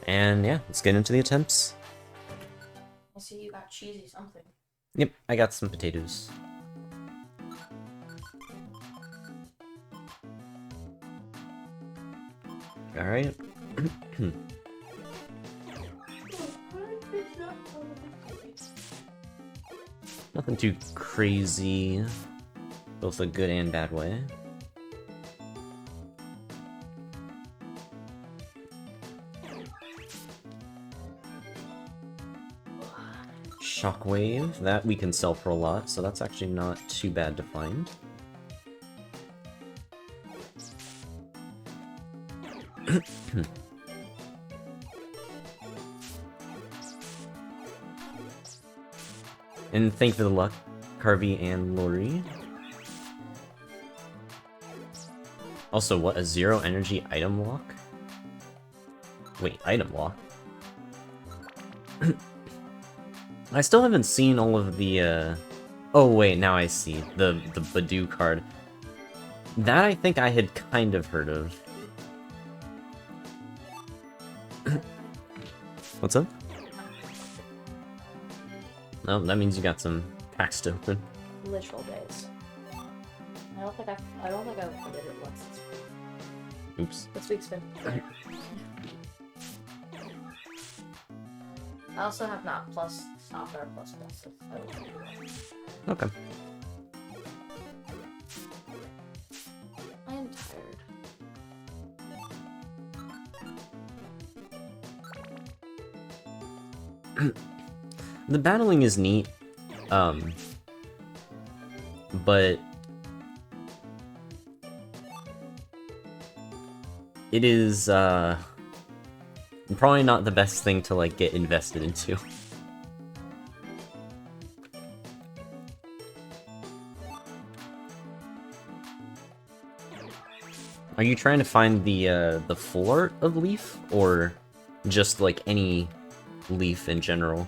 And yeah, let's get into the attempts. I see you got cheesy something. Yep, I got some potatoes. Alright. Nothing too crazy, both a good and bad way. Shockwave, that we can sell for a lot, so that's actually not too bad to find. And thank for the luck, Carvey and Lori. Also, what, a 0 energy item lock? Wait, item lock? I still haven't seen all of the, Oh wait, now I see. The Badoo card. That I think I had kind of heard of. What's up? Oh, that means you got some packs to open. Literal days. I don't think I've played it once. Oops. This week's been. I also have not plus stopper plus pluses. Okay. I am tired. The battling is neat, but it is, probably not the best thing to, like, get invested into. Are you trying to find the full art of Leaf, or just, like, any Leaf in general?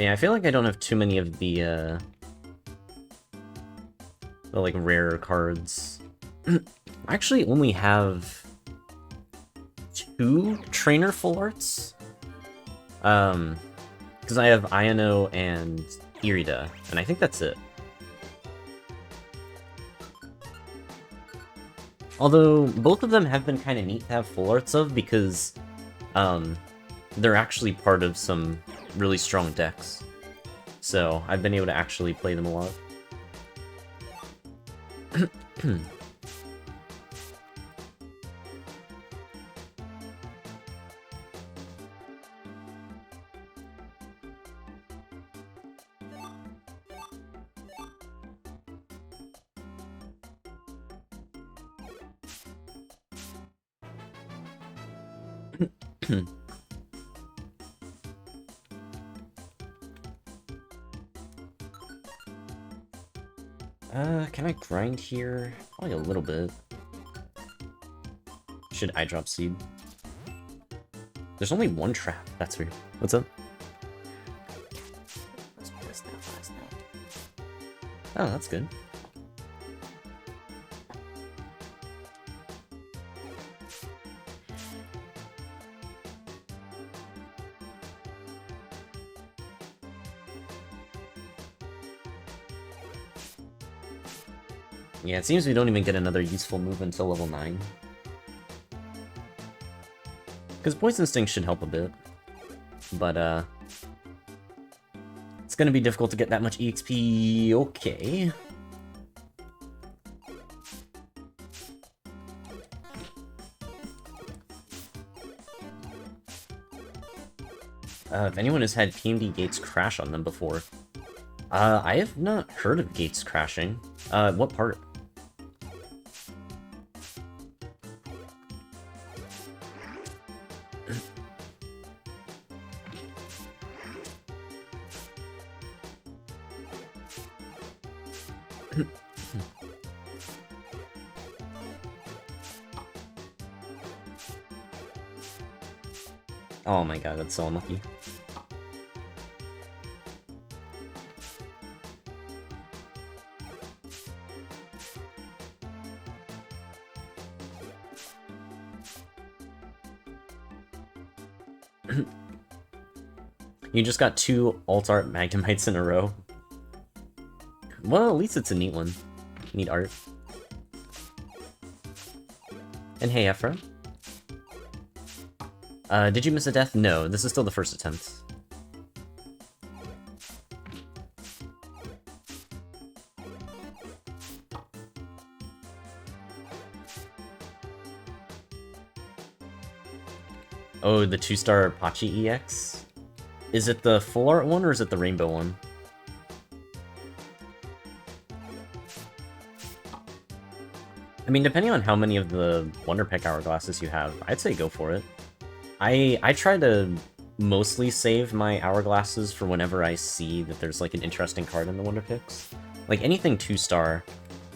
Yeah, I feel like I don't have too many of the like, rare cards. I actually only have 2 trainer full arts. Because I have Iono and Irida, and I think that's it. Although, both of them have been kind of neat to have full arts of, because, they're actually part of some really strong decks. So, I've been able to actually play them a lot. Can I grind here? Probably a little bit. Should I drop seed? There's only one trap. That's weird. What's up? I was pissed off last night. Oh, that's good. Yeah, it seems we don't even get another useful move until level 9. Because Poison Sting should help a bit. But, it's gonna be difficult to get that much EXP. Okay. If anyone has had PMD gates crash on them before. I have not heard of gates crashing. What part? Oh my god, that's so unlucky. You just got 2 alt art Magnemites in a row. Well, at least it's a neat one. Neat art. And hey, Ephra. Did you miss a death? No, this is still the first attempt. Oh, the 2-star Pachi EX? Is it the full art one or is it the rainbow one? I mean, depending on how many of the Wonder Pick hourglasses you have, I'd say go for it. I try to mostly save my hourglasses for whenever I see that there's like an interesting card in the Wonder Picks. Like anything 2-star,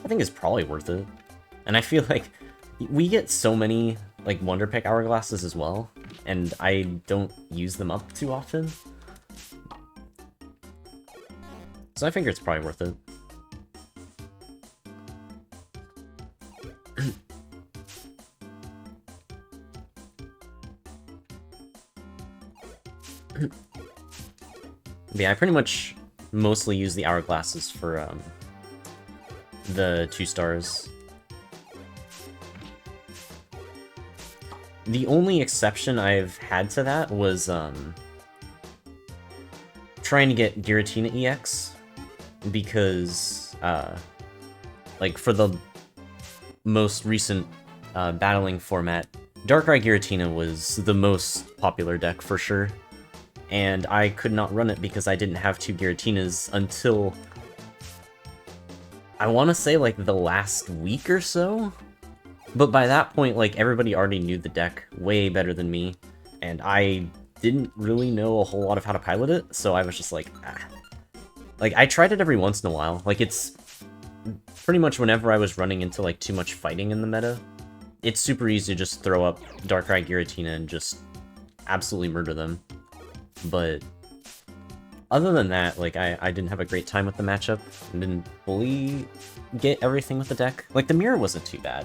I think is probably worth it. And I feel like we get so many like Wonder Pick hourglasses as well, and I don't use them up too often. So I figure it's probably worth it. Yeah, I pretty much mostly use the hourglasses for the 2-stars. The only exception I've had to that was trying to get Giratina EX, because like for the most recent battling format, Darkrai Giratina was the most popular deck for sure. And I could not run it because I didn't have 2 Giratinas until, I want to say, like, the last week or so? But by that point, like, everybody already knew the deck way better than me, and I didn't really know a whole lot of how to pilot it, so I was just like, ah. Like, I tried it every once in a while. Like, it's pretty much whenever I was running into, like, too much fighting in the meta, it's super easy to just throw up Darkrai Giratina and just absolutely murder them. But other than that, like, I didn't have a great time with the matchup, and didn't fully get everything with the deck. Like, the mirror wasn't too bad,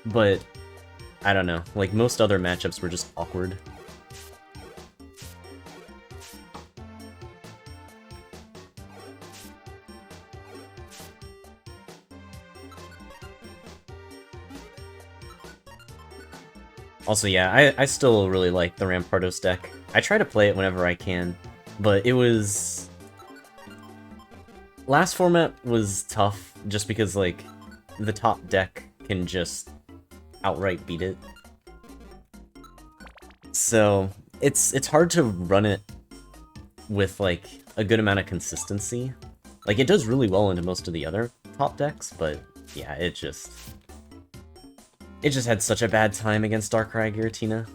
but I don't know, like, most other matchups were just awkward. Also, yeah, I still really like the Rampardos deck. I try to play it whenever I can, but it was... Last format was tough, just because, like, the top deck can just outright beat it. So, it's hard to run it with, like, a good amount of consistency. Like, it does really well into most of the other top decks, but yeah, it just had such a bad time against Darkrai Giratina.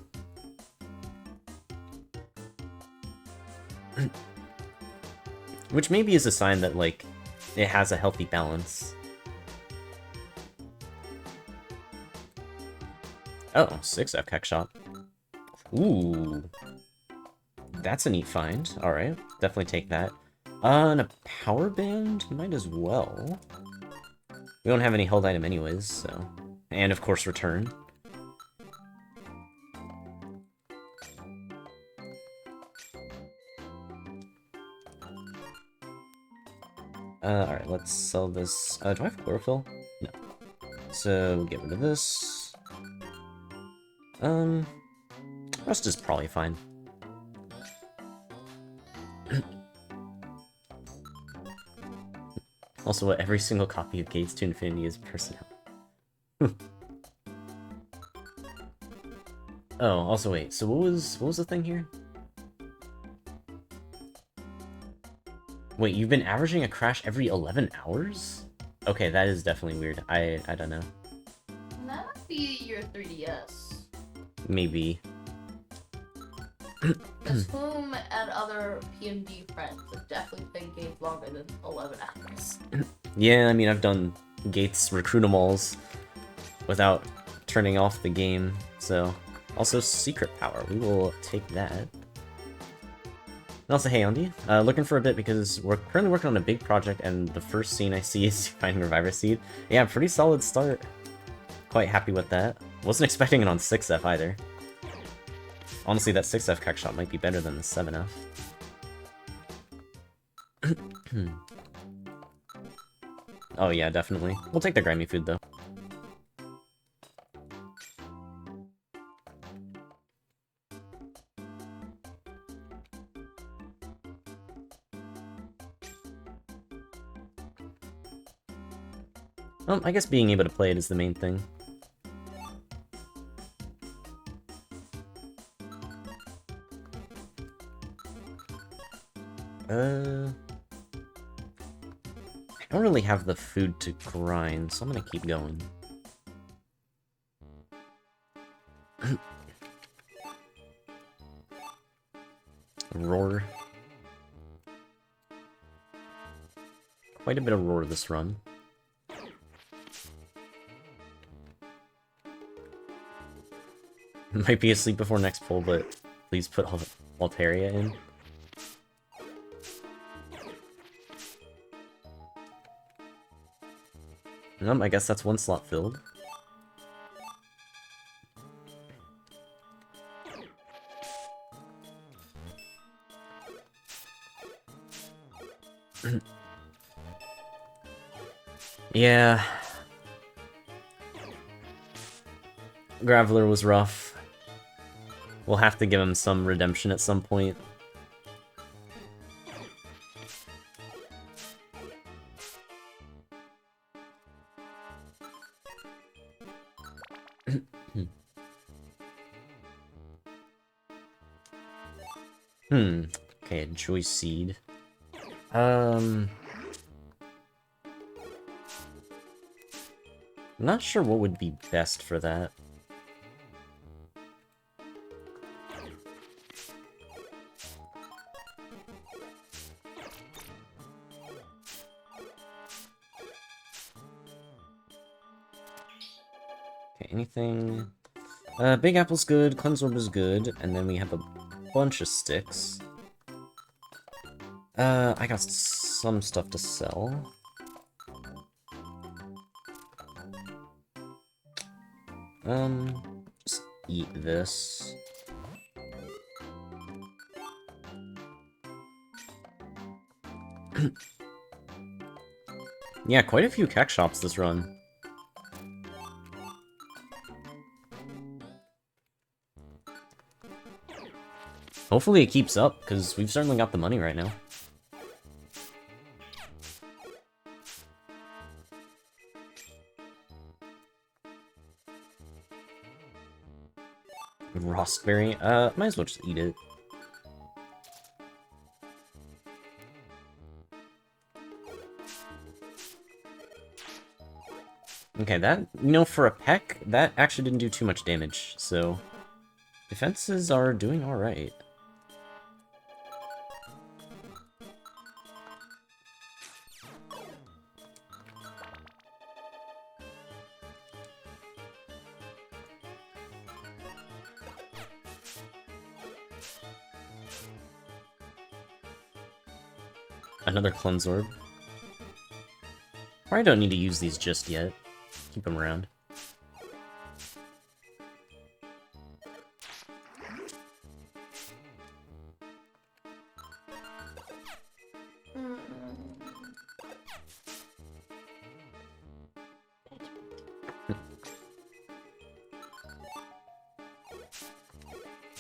Which maybe is a sign that, like, it has a healthy balance. Oh, 6F Hex Shot. Ooh. That's a neat find. Alright, definitely take that. And a Power Band? Might as well. We don't have any held item anyways, so... And, of course, Return. Alright, let's sell this. Do I have Chlorophyll? No. So, we'll get rid of this. Rest is probably fine. Also, what every single copy of Gates to Infinity is personnel. Oh, also wait, so what was the thing here? Wait, you've been averaging a crash every 11 hours? Okay, that is definitely weird. I don't know. That might be your 3DS. Maybe. Because whom and other PMD friends would definitely play games longer than 11 hours. Yeah, I mean, I've done Gates Recruitamalls without turning off the game, so... Also, Secret Power. We will take that. And also, hey, Andy. Looking for a bit because we're currently working on a big project, and the first scene I see is finding Reviver Seed. Yeah, pretty solid start. Quite happy with that. Wasn't expecting it on 6F either. Honestly, that 6F Keck Shot might be better than the 7F. Oh yeah, definitely. We'll take the grimy food, though. I guess being able to play it is the main thing. I don't really have the food to grind, so I'm gonna keep going. Roar. Quite a bit of roar this run. Might be asleep before next pull, but please put Altaria in. I guess that's one slot filled. Yeah. Graveler was rough. We'll have to give him some redemption at some point. Okay, Joyous Seed. I'm not sure what would be best for that. Okay, anything... Big Apple's good, Cleanse Orb is good, and then we have a bunch of sticks. I got some stuff to sell. Just eat this. Yeah, quite a few Keck Shops this run. Hopefully it keeps up, because we've certainly got the money right now. Raspberry? Might as well just eat it. Okay, that, for a peck, that actually didn't do too much damage, so... Defenses are doing alright. Another Cleanse Orb. Probably don't need to use these just yet. Keep them around.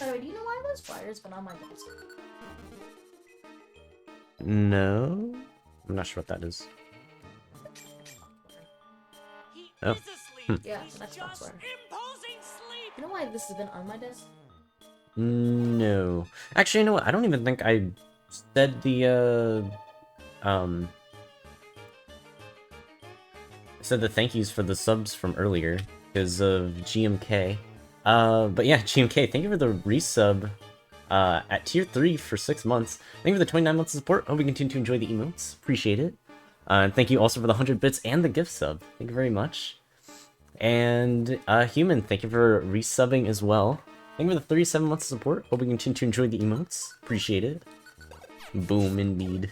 Oh, do you know why those flyers been on my desk? No? I'm not sure what that is. Oh. Yeah, it's an Xbox flyer. You know why this has been on my desk? No. Actually, you know what? I don't even think I said the, said the thank yous for the subs from earlier, because of GMK. But yeah, GMK, thank you for the resub, at tier 3 for 6 months. Thank you for the 29 months of support. Hope you continue to enjoy the emotes. Appreciate it. And thank you also for the 100 bits and the gift sub. Thank you very much. And Human, thank you for resubbing as well. Thank you for the 37 months of support. Hope we continue to enjoy the emotes. Appreciate it. Boom, indeed.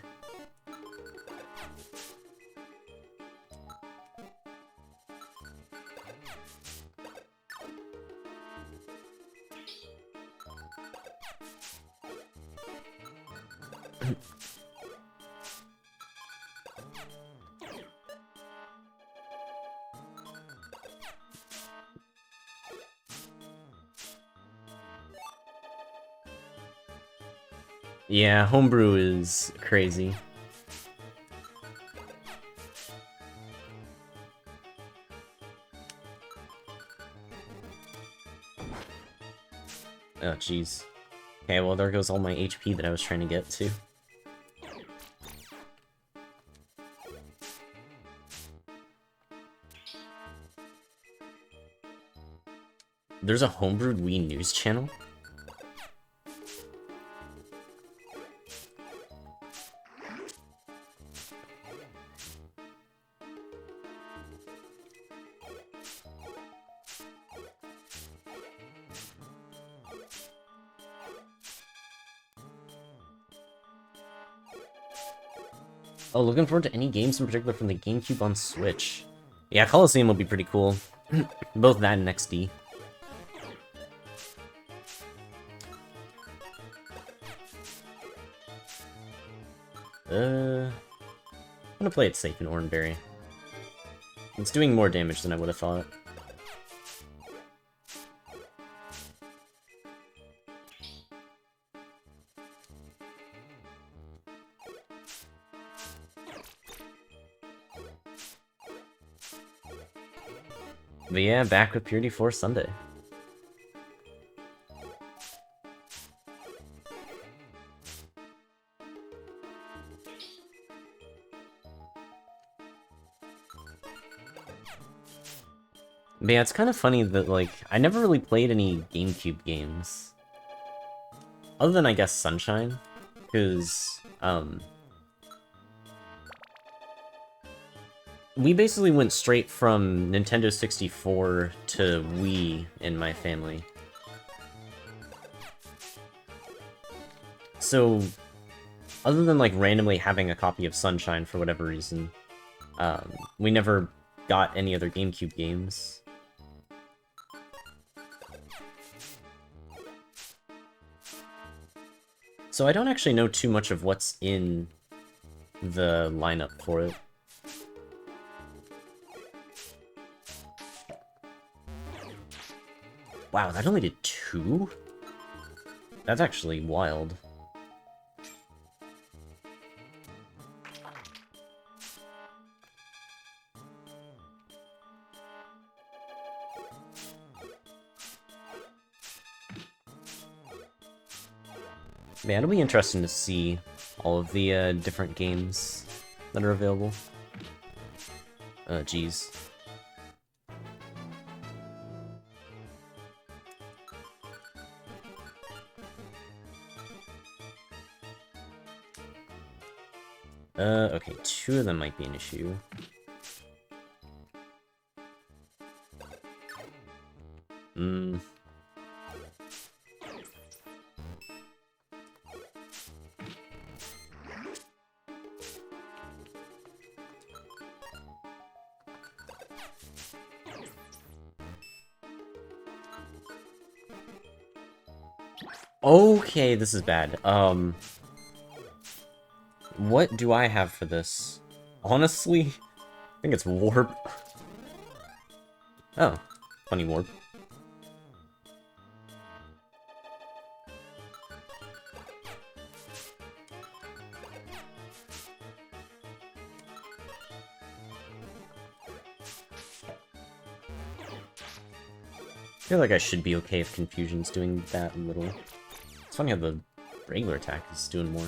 Yeah, homebrew is crazy. Oh, jeez. Okay, well, there goes all my HP that I was trying to get to. There's a homebrewed Wii news channel? Oh, looking forward to any games in particular from the GameCube on Switch. Yeah, Coliseum will be pretty cool. Both that and XD. I'm gonna play it safe in Oranberry. It's doing more damage than I would have thought. But yeah, back with Purity Force Sunday. But yeah, it's kind of funny that, like, I never really played any GameCube games. Other than, I guess, Sunshine. Because, we basically went straight from Nintendo 64 to Wii in my family. So, other than, like, randomly having a copy of Sunshine for whatever reason, we never got any other GameCube games. So I don't actually know too much of what's in the lineup for it. Wow, that only did 2? That's actually wild. Man, it'll be interesting to see all of the different games that are available. Geez. Okay, 2 of them might be an issue. Okay, this is bad. What do I have for this? Honestly, I think it's Warp. Oh, funny Warp. I feel like I should be okay if Confusion's doing that a little. It's funny how the regular attack is doing more.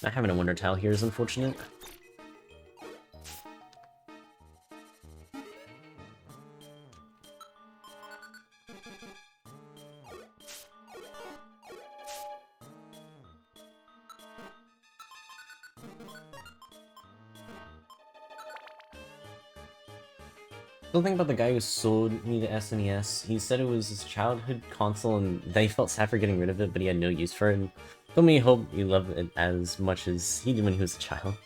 Not having a Wonder Tile here is unfortunate. Something about the guy who sold me the SNES. He said it was his childhood console and that he felt sad for getting rid of it, but he had no use for it. Told me he hoped he loved it as much as he did when he was a child.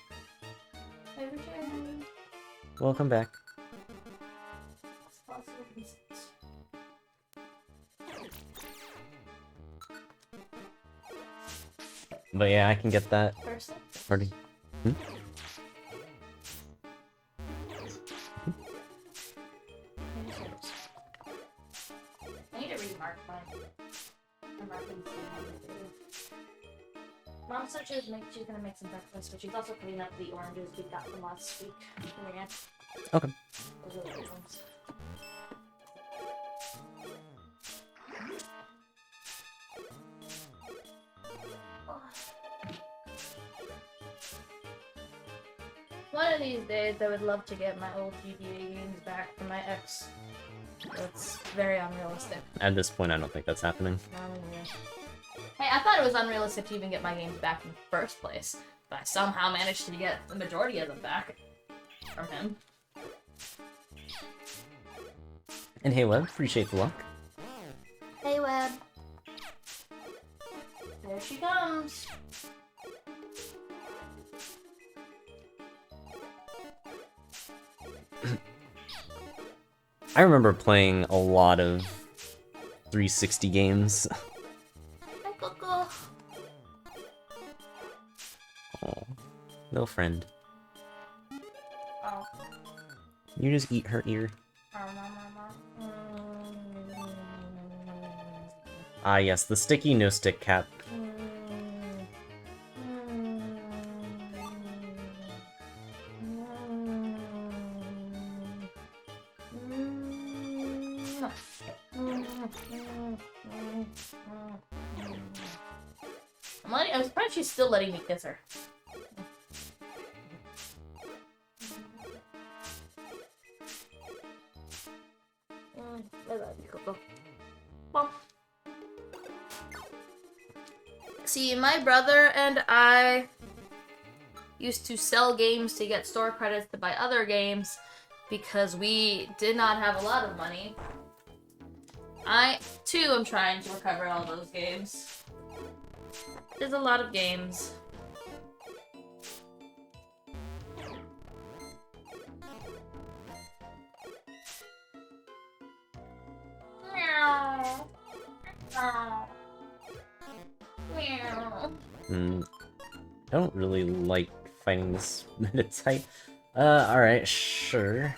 Welcome back. But yeah, I can get that. Party. Hmm? I need to remark mine. I'm marking Mom said she's gonna make some breakfast, but she's also cleaning up the oranges we got from last week. Okay. Those are the good ones. One of these days, I would love to get my old GBA games back from my ex. That's very unrealistic. At this point, I don't think that's happening. Hey, I thought it was unrealistic to even get my games back in the first place, but I somehow managed to get the majority of them back from him. And hey, Web, appreciate the luck. Hey, Web. There she comes. I remember playing a lot of 360 games. Hi, Coco. Oh, little friend. Oh. You just eat her ear. Ah, yes, the sticky no-stick cap. I'm surprised she's still letting me kiss her. I love you, Coco. Well, see, my brother and I used to sell games to get store credits to buy other games because we did not have a lot of money. I, too, am trying to recover all those games. There's a lot of games. Meow. Meow. Meow. I don't really like fighting this meta-type. Alright, sure.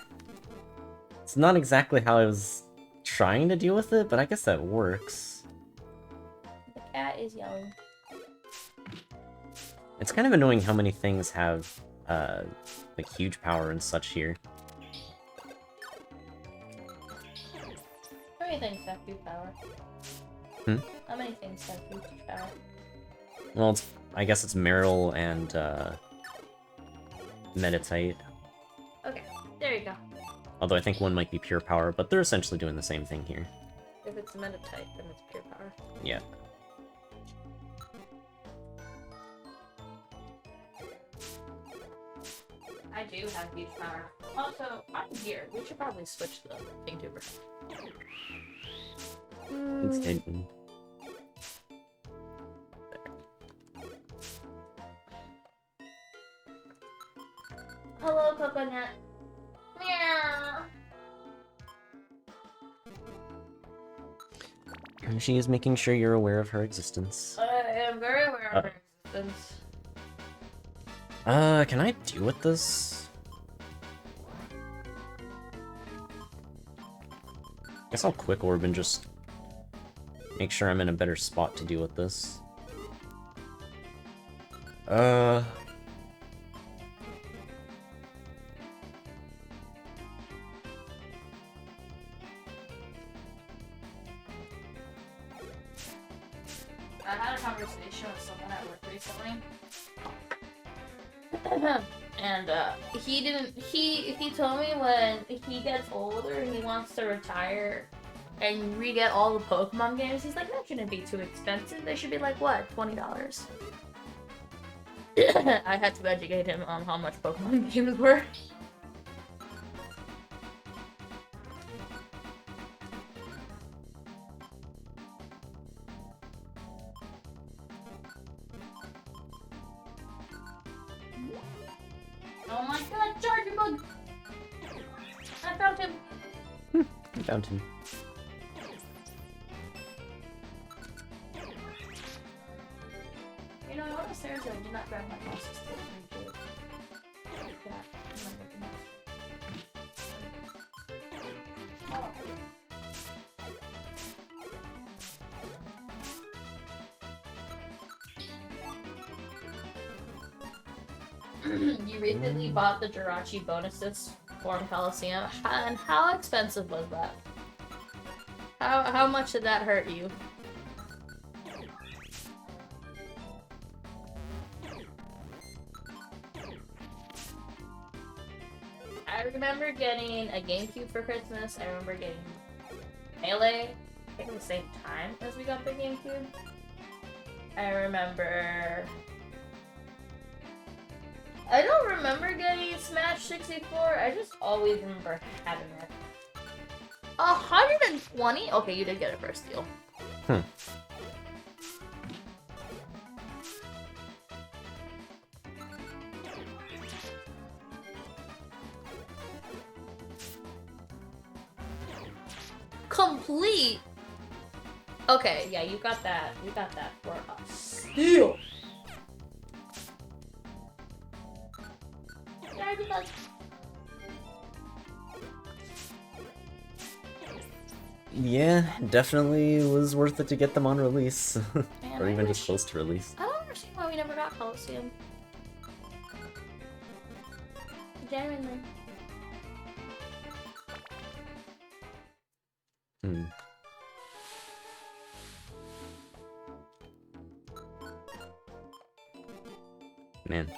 It's not exactly how I was trying to deal with it, but I guess that works. The cat is yelling. It's kind of annoying how many things have, like, huge power and such here. How many things have huge power? How many things have huge power? Well, I guess it's Meryl and, Meditite. Okay, there you go. Although I think one might be pure power, but they're essentially doing the same thing here. If it's Meditite, then it's pure power. Yeah. I do have huge power. Also, I'm here. We should probably switch the thing to It's hidden. Hello, Coconut. Meow. She is making sure you're aware of her existence. I am very aware of her existence. Can I deal with this? Guess I'll quick orb and just make sure I'm in a better spot to deal with this. I had a conversation with someone at work recently, And he told me when he gets older he wants to retire and re-get all the Pokemon games. He's like, that shouldn't be too expensive. They should be like, what, $20? I had to educate him on how much Pokemon games were. Oh my god, Charger Bug! I found him! I found him. You know, I went upstairs and I did not grab my boss's stick. Yeah, I'm not looking at You recently bought the Jirachi bonuses for Coliseum, and how expensive was that? How much did that hurt you? I remember getting a GameCube for Christmas. I remember getting Melee, I think at the same time as we got the GameCube. I remember... I don't remember getting Smash 64, I just always remember having it. 120? Okay, you did get a first deal. Complete? Okay, yeah, you got that. You got that for a steal. Yeah, because... Yeah, definitely was worth it to get them on release. Man, Or I even wish- just close to release. I don't understand why we never got Coliseum. Genuinely. Man,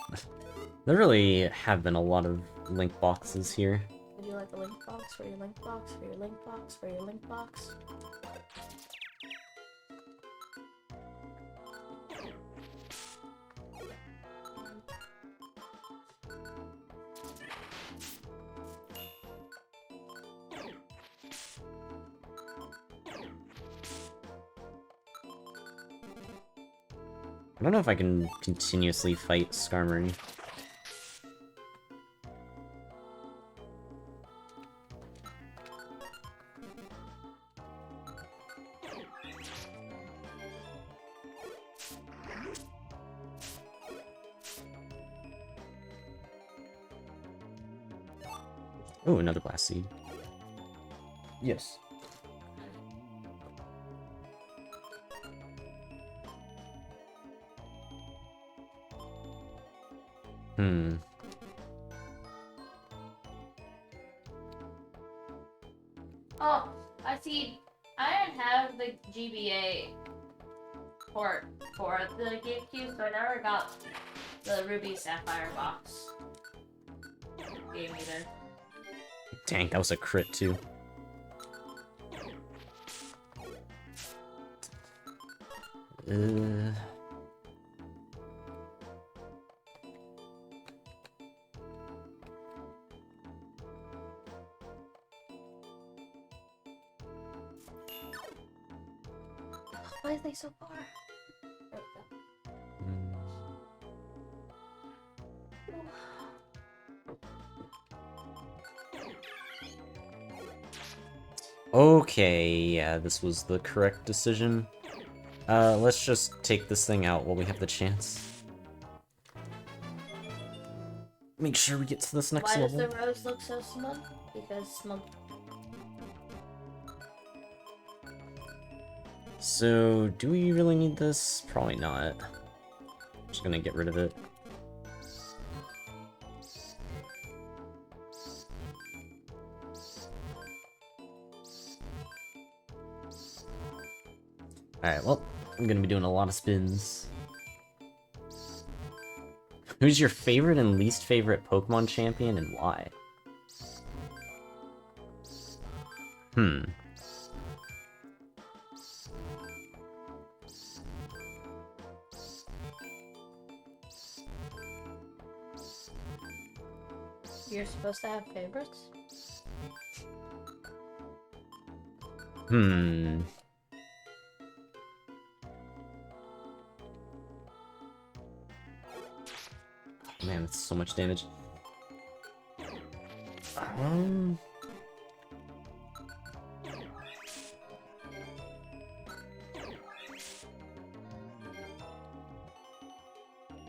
there really have been a lot of link boxes here. Would you like a link box for your link box for your link box for your link box? I don't know if I can continuously fight Skarmory. Oh, another Blast Seed. Yes. Oh, I see. I didn't have the GBA port for the GameCube, so I never got the Ruby Sapphire box game either. Dang, that was a crit too. Why is they so far? There we go. Okay, yeah, this was the correct decision. Let's just take this thing out while we have the chance. Make sure we get to this next Why does level. the rose look so smug? Because smug. So, do we really need this? Probably not. Just gonna get rid of it. Alright, well, I'm gonna be doing a lot of spins. Who's your favorite and least favorite Pokemon champion and why? Hmm. You're supposed to have favorites? Hmm. Man, that's so much damage.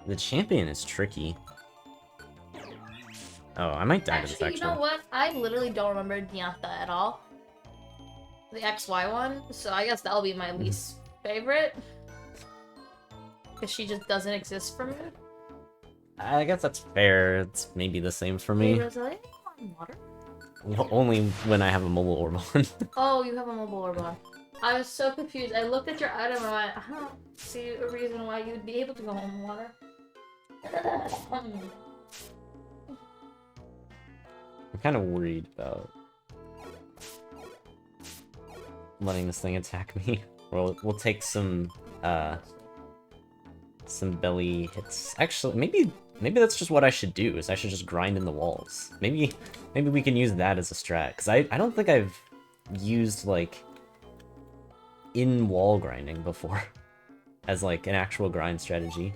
The champion is tricky. Oh, I might die to this, Actually, you know what? I literally don't remember Diantha at all. The XY one, so I guess that'll be my least favorite. Because she just doesn't exist for me. I guess that's fair. It's maybe the same for me. Wait, Roselia, on water? Well, only when I have a mobile orb on. Oh, you have a mobile orb on. I was so confused. I looked at your item and I went, I don't see a reason why you'd be able to go on water. I'm kind of worried about letting this thing attack me. We'll take some belly hits. Actually, maybe that's just what I should do. Is I should just grind in the walls. Maybe we can use that as a strat. Because I don't think I've used like in wall grinding before as like an actual grind strategy.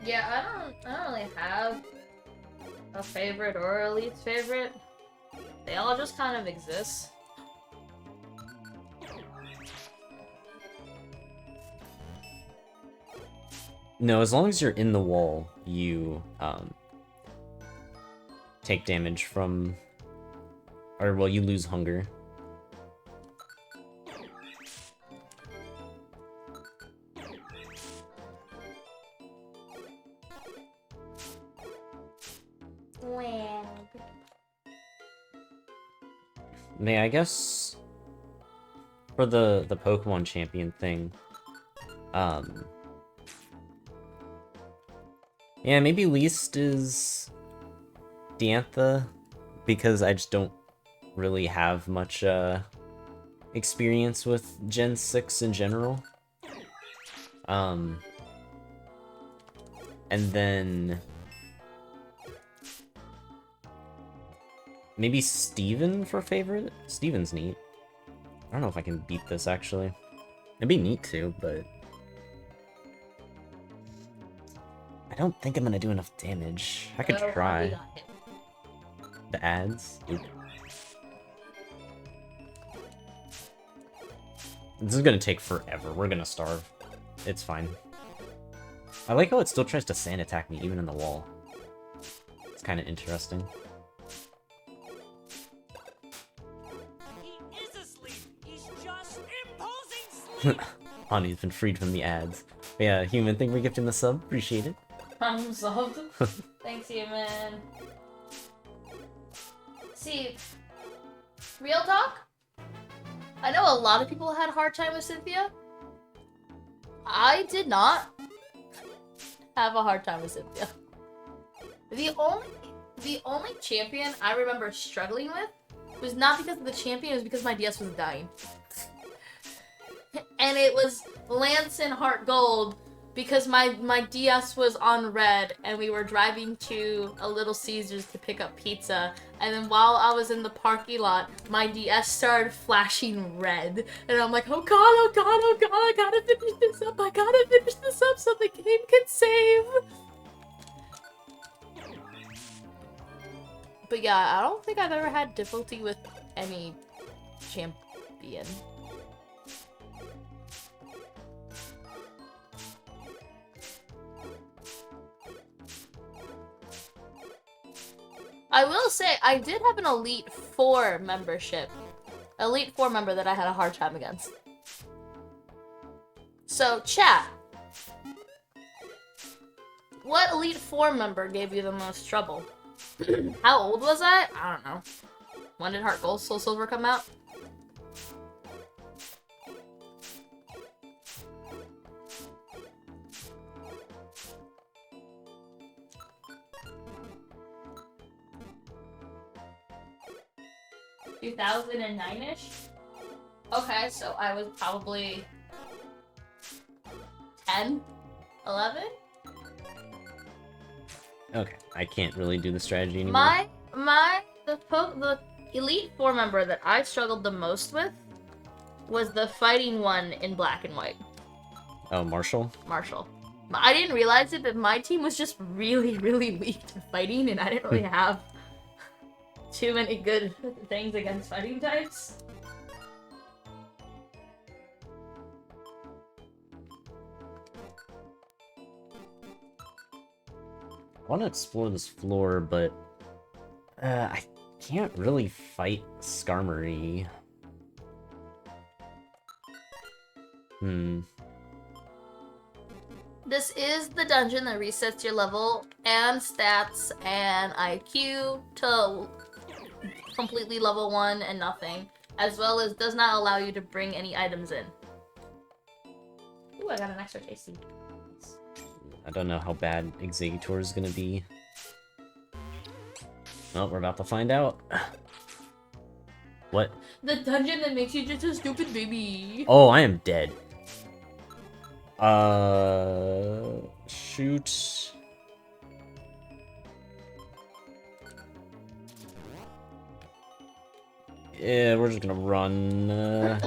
Yeah, I don't really have a favorite or a least favorite. They all just kind of exist. No, as long as you're in the wall, you take damage from, or well, you lose hunger. I guess for the Pokemon champion thing, yeah, maybe least is Diantha, because I just don't really have much experience with Gen 6 in general. And then maybe Steven for favorite? Steven's neat. I don't know if I can beat this, actually. It'd be neat too, but I don't think I'm gonna do enough damage. I could try. The ads? Oop. This is gonna take forever. We're gonna starve. It's fine. I like how it still tries to sand attack me even in the wall. It's kind of interesting. He is asleep. He's just imposing sleep. Honey's been freed from the ads. But yeah, Human, thank you for gifting the sub. Appreciate it. I'm subbed. Thanks, Human. See, real talk? I know a lot of people had a hard time with Cynthia. I did not have a hard time with Cynthia. The only champion I remember struggling with was not because of the champion, it was because my DS was dying. And it was Lance and Heart Gold because my DS was on red and we were driving to a Little Caesars to pick up pizza, and then while I was in the parking lot, my DS started flashing red, and I'm like, oh god, oh god, oh god, I gotta finish this up, I gotta finish this up so the game can save. But yeah, I don't think I've ever had difficulty with any champion. I will say, I did have an Elite Four membership. Elite Four member that I had a hard time against. So, chat. What Elite Four member gave you the most trouble? How old was I? I don't know. When did Heart Gold Soul Silver come out? 2009-ish? Okay, so I was probably 10, 11? Okay, I can't really do the strategy anymore. The Elite Four member that I struggled the most with was the fighting one in black and white. Oh, Marshall? Marshall. I didn't realize it, but my team was just really, really weak to fighting, and I didn't really have too many good things against fighting types. I want to explore this floor, but I can't really fight Skarmory. This is the dungeon that resets your level and stats and IQ to completely level 1 and nothing, as well as does not allow you to bring any items in. Ooh, I got an extra tasty. I don't know how bad Executor is gonna be. Well, we're about to find out. What? The dungeon that makes you just a stupid baby. Oh, I am dead. Shoot. Yeah, we're just gonna run,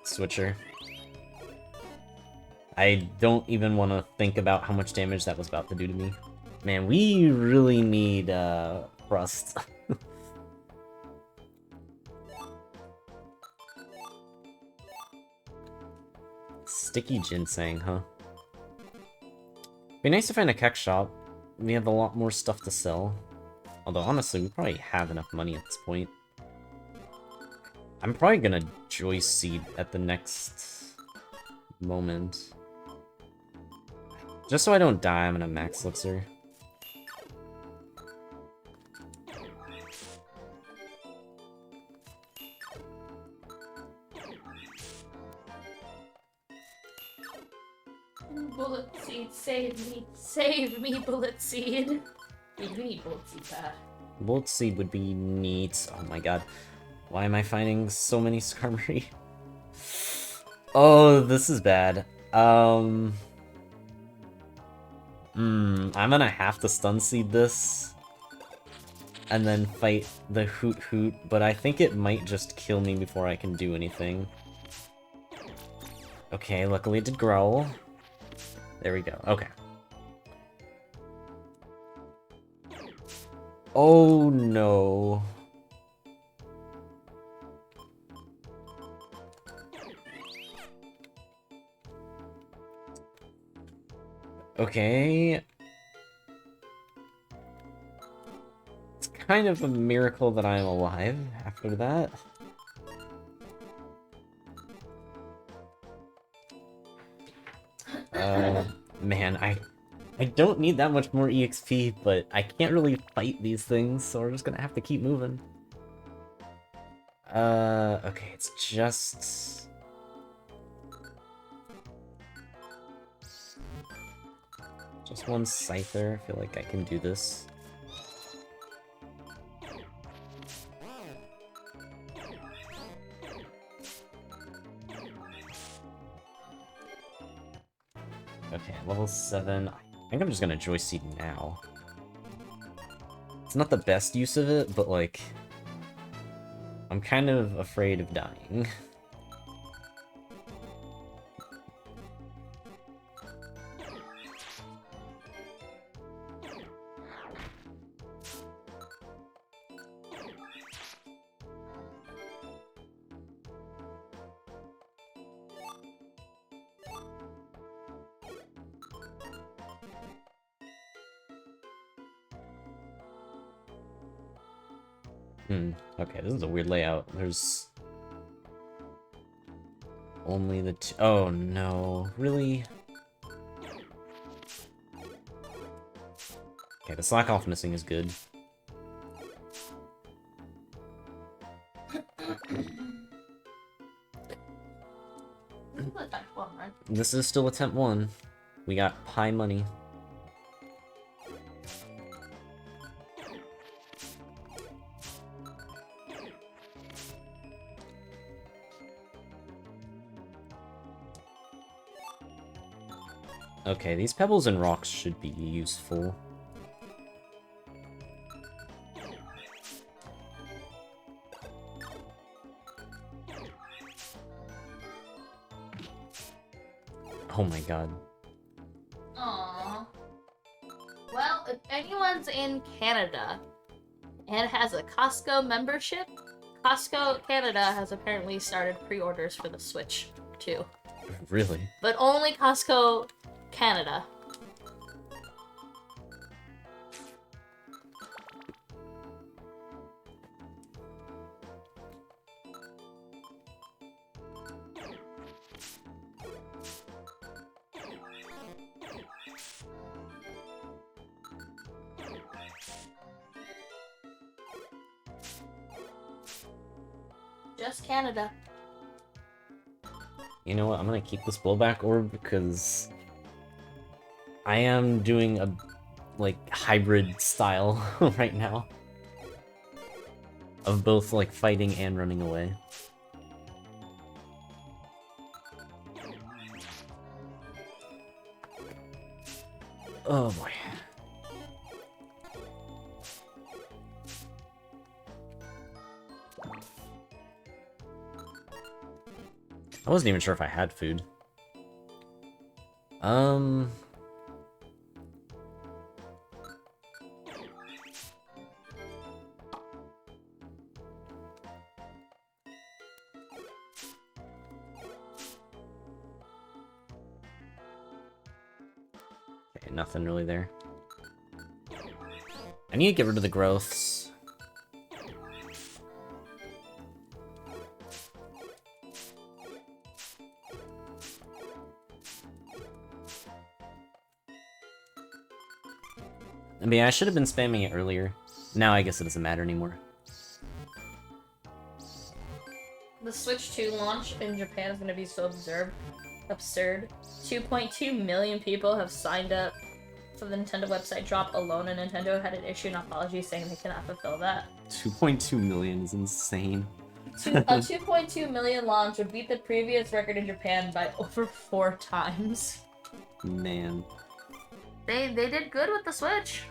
Switcher. I don't even want to think about how much damage that was about to do to me. Man, we really need, Rust. Sticky ginseng, huh? Be nice to find a keck shop. We have a lot more stuff to sell. Although, honestly, we probably have enough money at this point. I'm probably gonna Joyous Seed at the next moment. Just so I don't die, I'm gonna Max Elixir. Bullet Seed, save me, Bullet Seed. We need Bullet Seed bad. Bullet Seed would be neat. Oh my god. Why am I finding so many Skarmory? Oh, this is bad. I'm gonna have to Stun Seed this. And then fight the Hoot Hoot, but I think it might just kill me before I can do anything. Okay, luckily it did Growl. There we go, okay. Oh no. Okay. It's kind of a miracle that I'm alive after that. Man, I don't need that much more EXP, but I can't really fight these things, so we're just gonna have to keep moving. Okay, it's just... Just one Scyther. I feel like I can do this. Okay, level 7. I think I'm just gonna Joy Seed now. It's not the best use of it, but like... I'm kind of afraid of dying. Okay, this is a weird layout. There's... only the two... Oh no, really? Okay, the Slack Off missing is good. This is still attempt 1. We got pie money. Okay, these pebbles and rocks should be useful. Oh my god. Aww. Well, if anyone's in Canada and has a Costco membership, Costco Canada has apparently started pre-orders for the Switch too. Really? But only Costco Canada. Just Canada. You know what? I'm gonna keep this blowback orb because I am doing a like hybrid style right now of both like fighting and running away. Oh boy. I wasn't even sure if I had food. Okay, nothing really there. I need to get rid of the growths. I mean, I should have been spamming it earlier. Now I guess it doesn't matter anymore. The Switch 2 launch in Japan is going to be so absurd. 2.2 million people have signed up for the Nintendo website drop alone, and Nintendo had an issue and apology saying they cannot fulfill that. 2.2 million is insane. A 2.2 million launch would beat the previous record in Japan by over 4 times. Man. They did good with the Switch.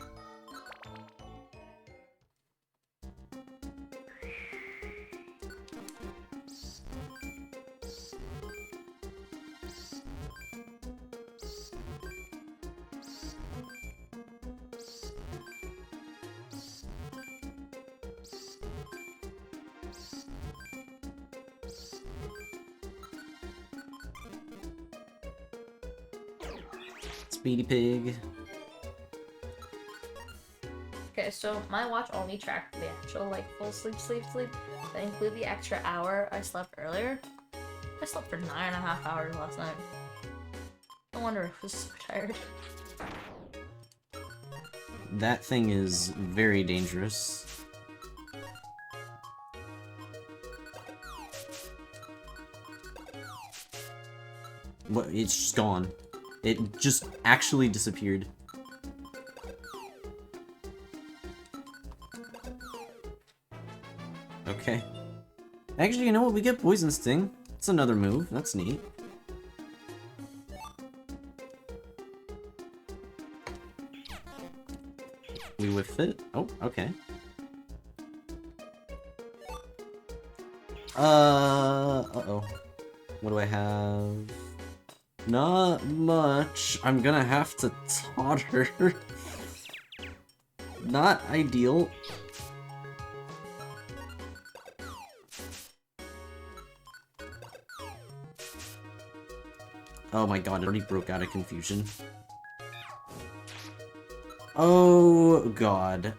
Speedy Pig. Okay, so my watch only tracked the actual, like, full sleep. That include the extra hour I slept earlier. I slept for 9.5 hours last night. No wonder I was so tired. That thing is very dangerous. What? It's just gone. It just actually disappeared. Okay. Actually, you know what? We get Poison Sting. It's another move. That's neat. We whiff it. Oh, okay. Uh-oh. What do I have? Not much. I'm gonna have to totter. Not ideal. Oh my god, it already broke out of confusion. Oh god.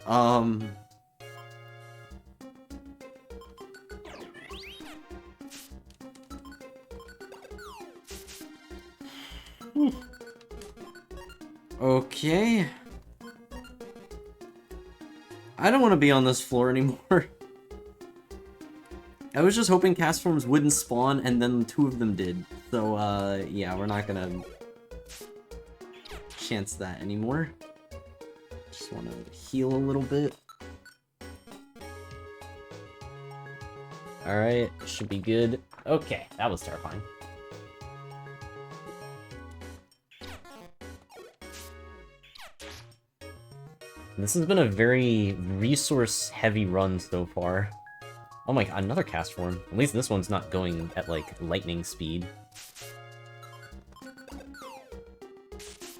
Okay. I don't want to be on this floor anymore. I was just hoping cast forms wouldn't spawn, and then 2 of them did. So, yeah, we're not gonna chance that anymore. Just want to heal a little bit. Alright, should be good. Okay, that was terrifying. This has been a very resource-heavy run so far. Oh my god, another cast form. At least this one's not going at, like, lightning speed.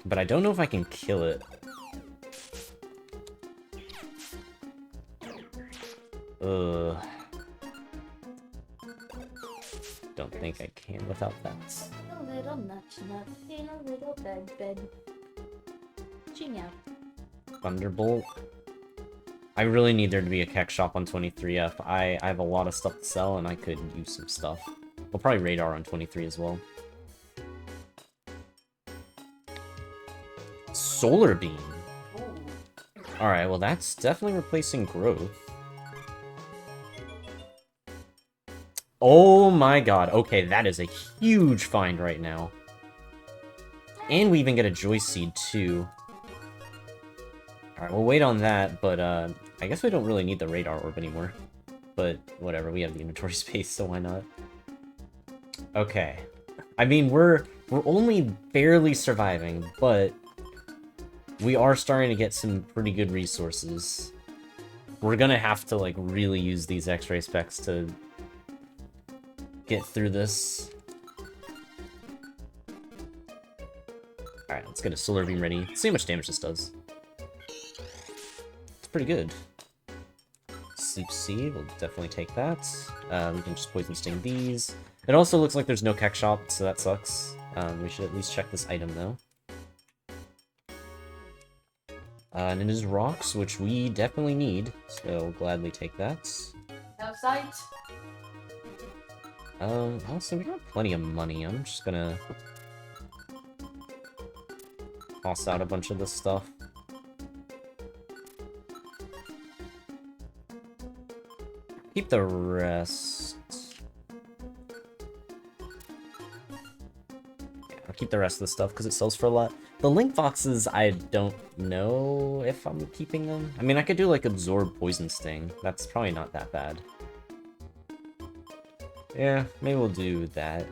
But I don't know if I can kill it. Ugh. Don't think I can without that. A little nut in a little bed. Ching out. Thunderbolt. I really need there to be a Keck shop on 23F. I have a lot of stuff to sell, and I could use some stuff. Well, probably radar on 23 as well. Solar beam. Alright, well that's definitely replacing growth. Oh my god. Okay, that is a huge find right now. And we even get a Joy Seed, too. Alright, we'll wait on that, but, I guess we don't really need the radar orb anymore. But, whatever, we have the inventory space, so why not? Okay. I mean, we're only barely surviving, but we are starting to get some pretty good resources. We're gonna have to, like, really use these X-ray specs to get through this. Alright, let's get a solar beam ready. Let's see how much damage this does. It's pretty good. Sleep Seed, we'll definitely take that. We can just poison sting these. It also looks like there's no Keck shop, so that sucks. We should at least check this item, though. And it is rocks, which we definitely need, so we'll gladly take that. Outside. Also, we got plenty of money. I'm just gonna toss out a bunch of this stuff. Keep the rest. Yeah, I'll keep the rest of the stuff because it sells for a lot. The link boxes, I don't know if I'm keeping them. I mean, I could do like absorb poison sting. That's probably not that bad. Yeah, maybe we'll do that.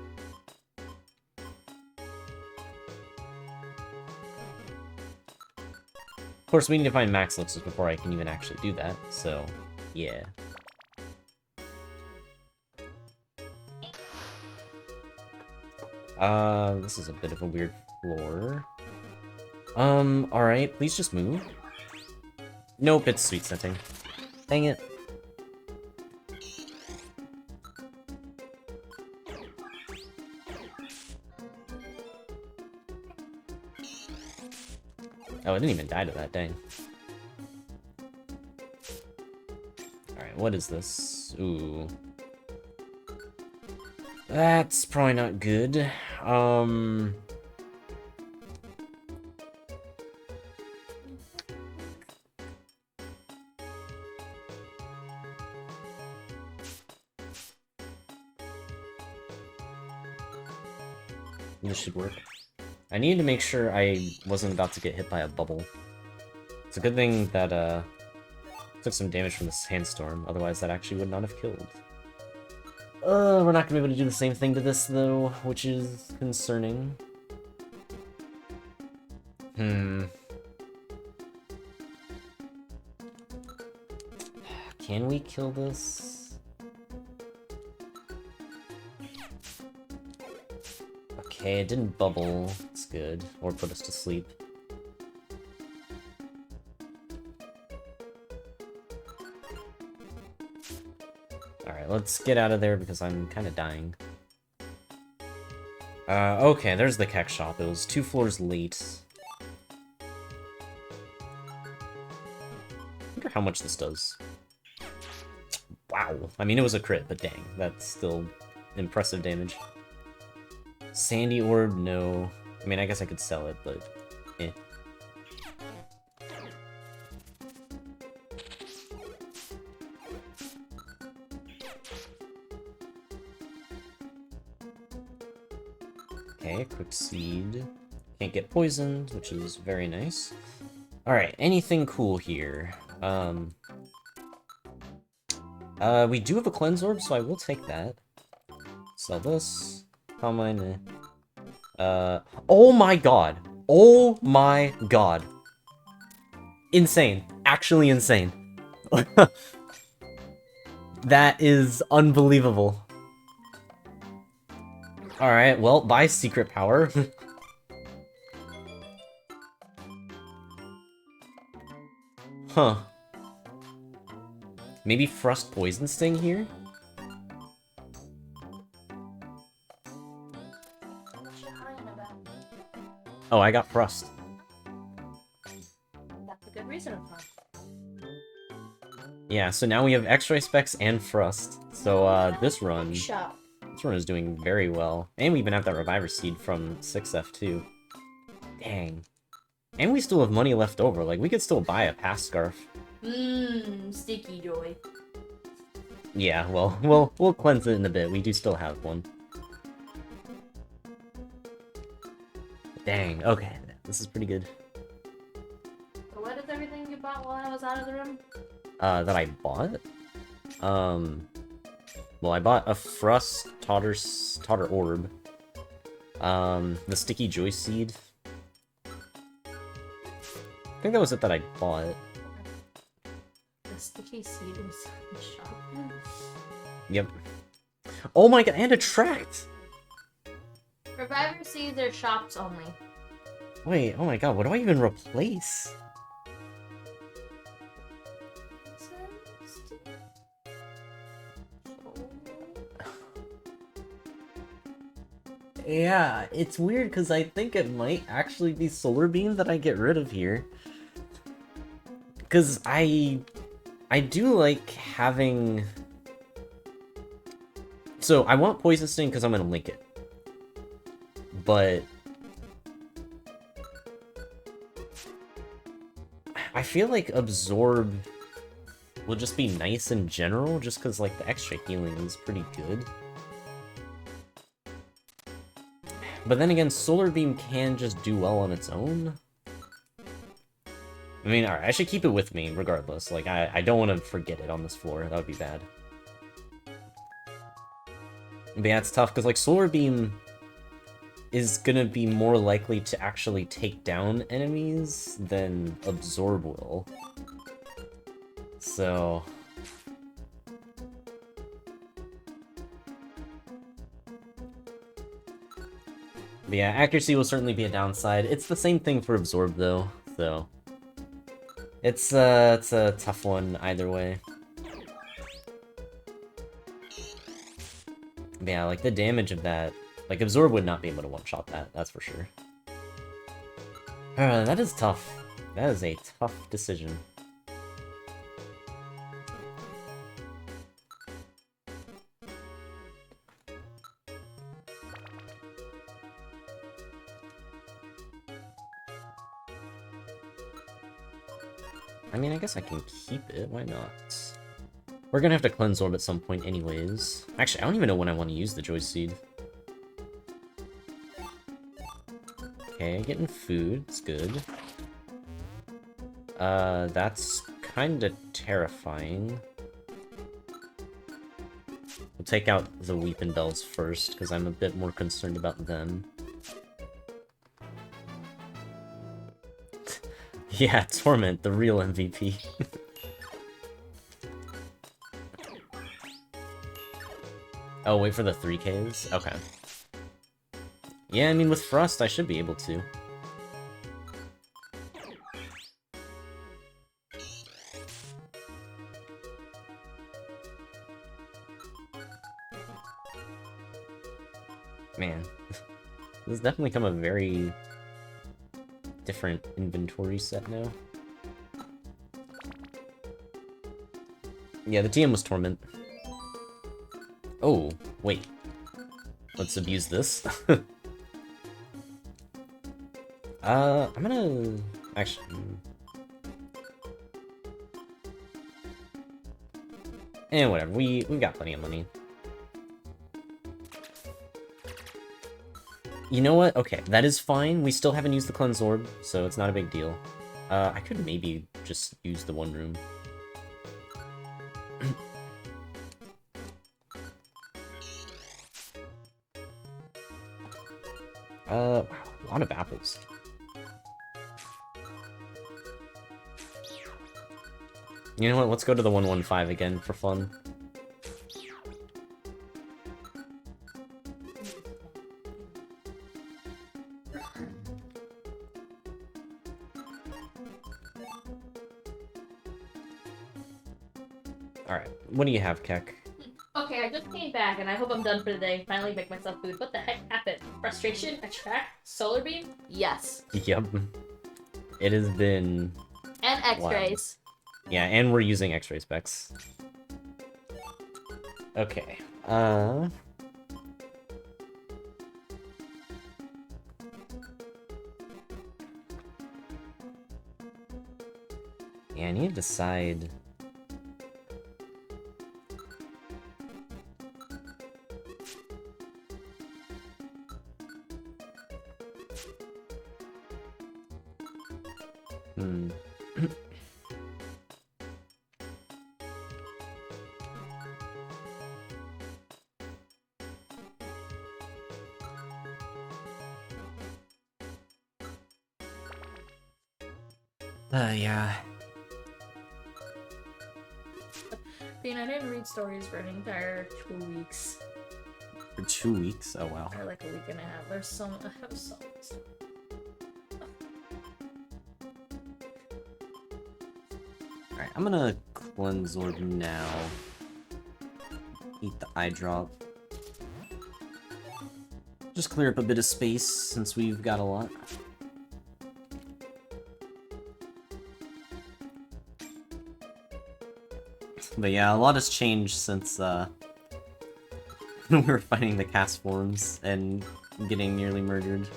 Of course, we need to find max elixirs before I can even actually do that, so yeah. This is a bit of a weird floor. Alright, please just move. Nope, it's sweet scenting. Dang it. Oh, I didn't even die to that, dang. Alright, what is this? Ooh. That's probably not good. This should work. I needed to make sure I wasn't about to get hit by a bubble. It's a good thing that, took some damage from the sandstorm, otherwise that actually would not have killed. We're not gonna be able to do the same thing to this, though, which is concerning. Can we kill this? Okay, it didn't bubble. It's good. Or put us to sleep. Alright, let's get out of there because I'm kind of dying. Okay, there's the Keck shop. It was 2 floors late. I wonder how much this does. Wow. I mean, it was a crit, but dang. That's still impressive damage. Sandy Orb, no. I mean, I guess I could sell it, but eh. Okay, quick seed. Can't get poisoned, which is very nice. Alright, anything cool here? We do have a cleanse orb, so I will take that. Sell this. How mine? Oh my god! Oh my god! Insane! actually insane. That is unbelievable. Alright, well, bye, secret power. Huh. Maybe Frost Poison Sting here? What you hiding about? Oh, I got Frost. That's a good reason for it. Yeah, so now we have X-Ray Specs and Frost. So, this run Shop. is doing very well. And we even have that Reviver Seed from 6F too. Dang. And we still have money left over, like, we could still buy a Pass Scarf. Mmm, sticky joy. Yeah, well, we'll cleanse it in a bit, we do still have one. Dang, okay, this is pretty good. So what is everything you bought while I was out of the room? That I bought? Well, I bought a Frost Totter Orb. The Sticky Joy Seed. I think that was it that I bought. The sticky seed was in the shop. Yep. Oh my god, and a tract! Reviver seeds are shops only. Wait, oh my god, what do I even replace? Yeah, it's weird because I think it might actually be Solar Beam that I get rid of here. Because I do like having... So, I want Poison Sting because I'm going to link it. But... I feel like Absorb will just be nice in general, just because, like, the extra healing is pretty good. But then again, Solar Beam can just do well on its own. I mean, alright, I should keep it with me, regardless. Like, I don't want to forget it on this floor. That would be bad. But yeah, it's tough, because, like, Solar Beam is gonna be more likely to actually take down enemies than Absorb will. So... But yeah, accuracy will certainly be a downside. It's the same thing for Absorb, though, so... It's a tough one either way. But yeah, like, the damage of that... Like, Absorb would not be able to one-shot that, that's for sure. That is tough. That is a tough decision. I mean, I guess I can keep it, why not? We're gonna have to Cleanse Orb at some point anyways. Actually, I don't even know when I want to use the Joy Seed. Okay, getting food, it's good. That's kinda terrifying. We'll take out the Weeping Bells first, because I'm a bit more concerned about them. Yeah, Torment, the real MVP. Oh, wait for the 3Ks? Okay. Yeah, I mean, with Frost, I should be able to. Man, this has definitely become a very different inventory set now. Yeah, the TM was Torment. Oh, wait. Let's abuse this. I'm gonna... Actually... whatever, we've got plenty of money. You know what? Okay, that is fine. We still haven't used the Cleanse Orb, so it's not a big deal. I could maybe just use the one room. Wow, a lot of apples. You know what? Let's go to the 115 again for fun. Alright, what do you have, Keck? Okay, I just came back and I hope I'm done for the day. Finally make myself food. What the heck happened? Frustration? Attract? Solar beam? Yes. Yep. It has been... And x-rays. Yeah, and we're using x-ray specs. Okay, Yeah, I need to decide... yeah. Bean, I didn't read stories for an entire 2 weeks. For 2 weeks? Oh, wow. Or like a week and a half. There's so much. I have so much. Alright, I'm gonna cleanse orb now. Eat the eye drop. Just clear up a bit of space since we've got a lot. But yeah, a lot has changed since we were fighting the cast forms and getting nearly murdered.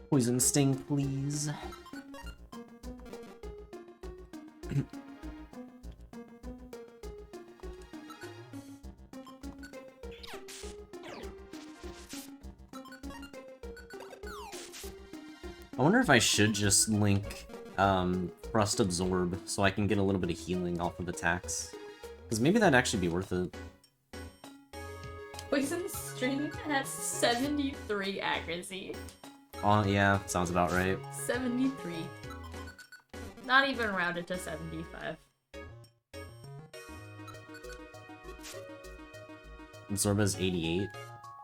Poison sting, please. I wonder if I should just link Thrust Absorb so I can get a little bit of healing off of attacks. Because maybe that'd actually be worth it. Poison string has 73 accuracy. Oh, yeah, sounds about right. 73. Not even rounded to 75. Absorb has 88.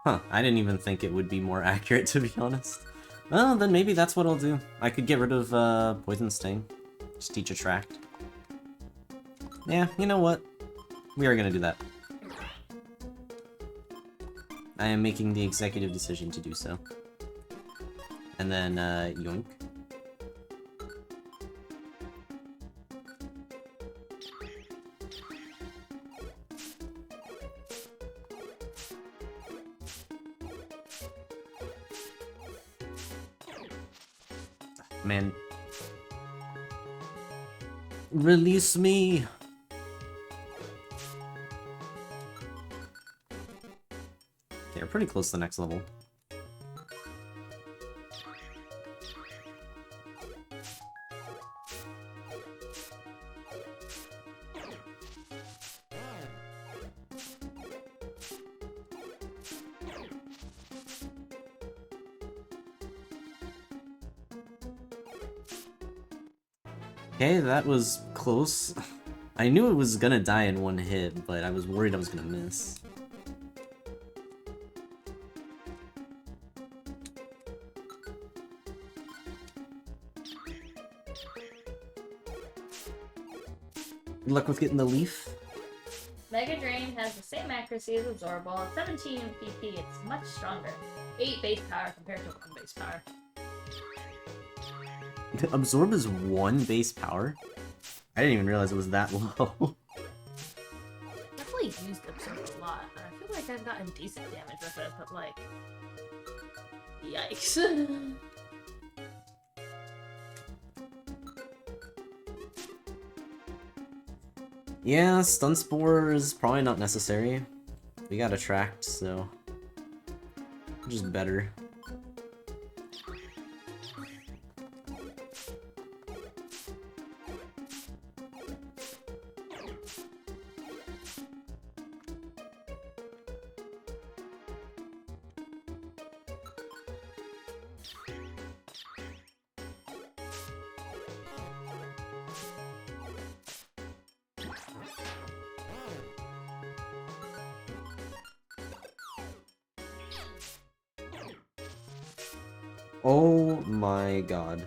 Huh, I didn't even think it would be more accurate, to be honest. Well, then maybe that's what I'll do. I could get rid of Poison Sting. Just teach Attract. Yeah, you know what? We are gonna do that. I am making the executive decision to do so. And then, yoink. Man. Release me! Okay, we're pretty close to the next level. Okay, that was close. I knew it was gonna die in one hit, but I was worried I was gonna miss. Good luck with getting the leaf. Mega Drain has the same accuracy as Absorbable. At 17 PP, it's much stronger. 8 base power compared to 1 base power. Absorb is 1 base power? I didn't even realize it was that low. Definitely used Absorb a lot. I feel like I've gotten decent damage with it, but like... Yikes. Yeah, Stun Spore is probably not necessary. We got attract, so just better. Oh my god.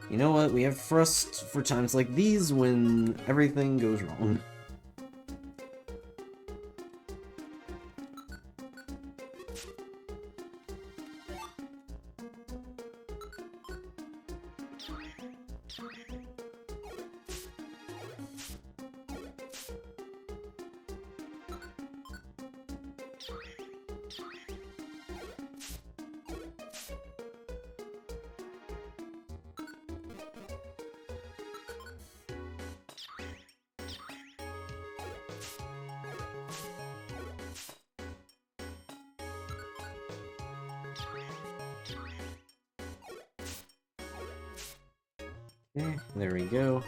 You know what? We have Thrust for times like these when everything goes wrong. Okay, there we go.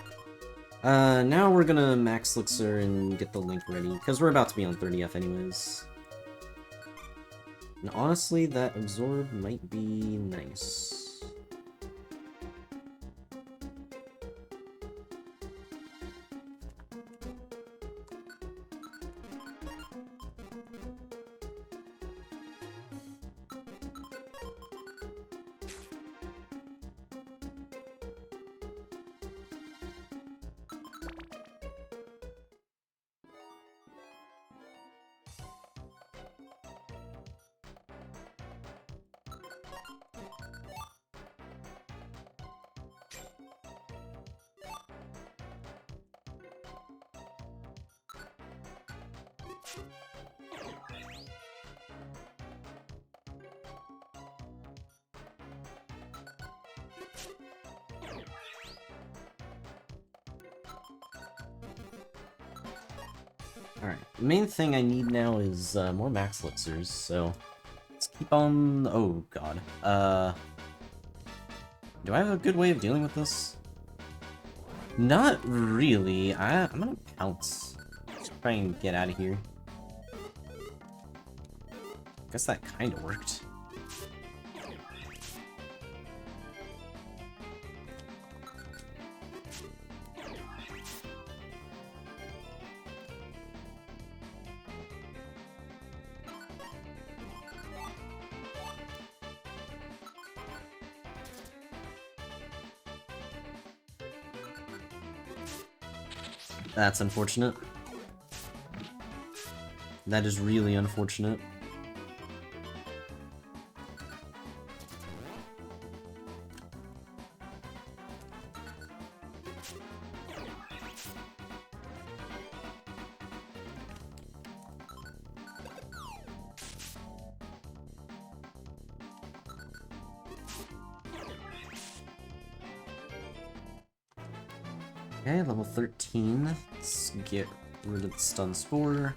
Now we're gonna max Elixir and get the link ready, because we're about to be on 30F anyways. And honestly, that absorb might be nice. Alright, the main thing I need now is more max elixirs, so let's keep on... Oh god. Do I have a good way of dealing with this? Not really. I'm gonna pounce. Let's try and get out of here. Guess that kinda worked. That's unfortunate. That is really unfortunate. Okay, level 13. Let's get rid of the stun spore.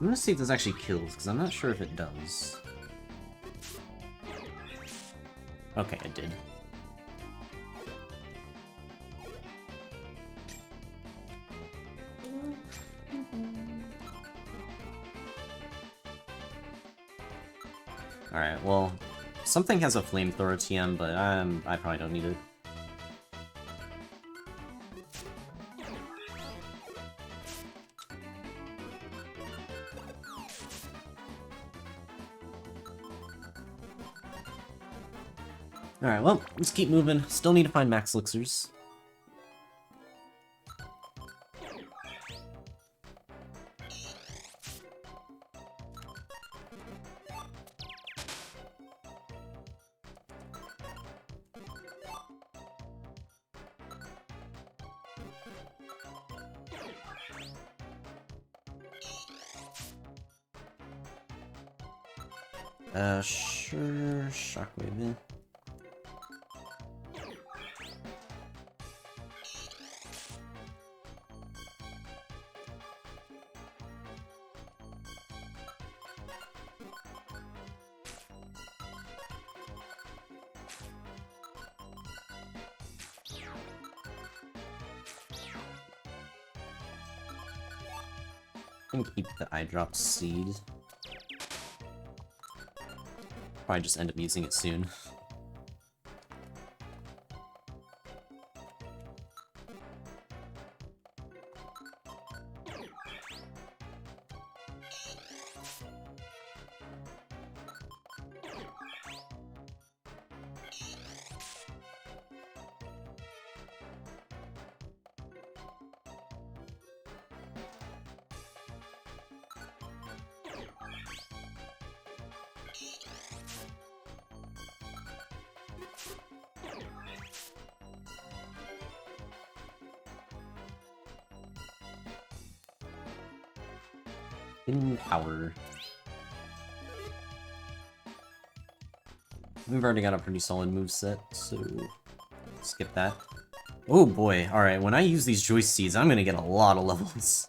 I'm gonna see if this actually kills, because I'm not sure if it does. Okay, it did. Alright, well, something has a flamethrower TM, but I probably don't need it. Alright, well, let's keep moving. Still need to find max elixirs. Sure, shockwave in. I'm gonna keep the eye drop seed. Probably just end up using it soon. In power. We've already got a pretty solid moveset, so skip that. Oh boy, alright, when I use these Joyous Seeds, I'm gonna get a lot of levels.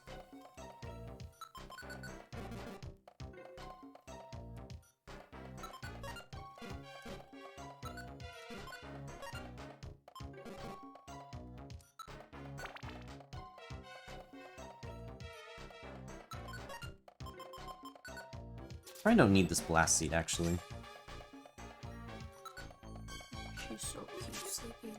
I don't need this blast seed, actually. She's so cute, sleeping.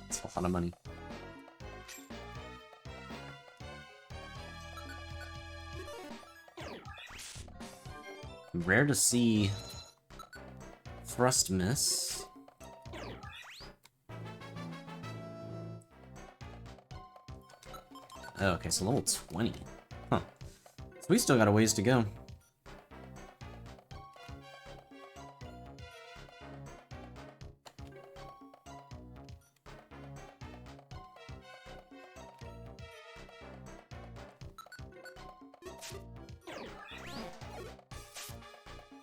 It's a lot of money. Rare to see Thrust Miss. Oh, okay, so level 20. Huh. So we still got a ways to go.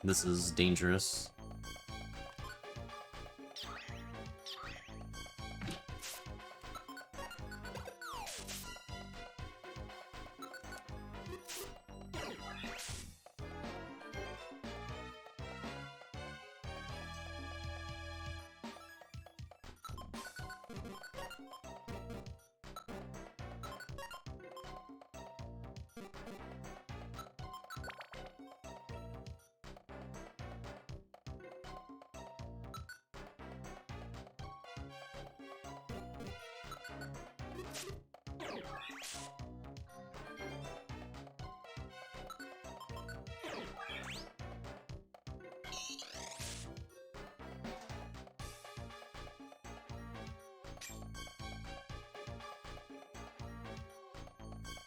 This is dangerous.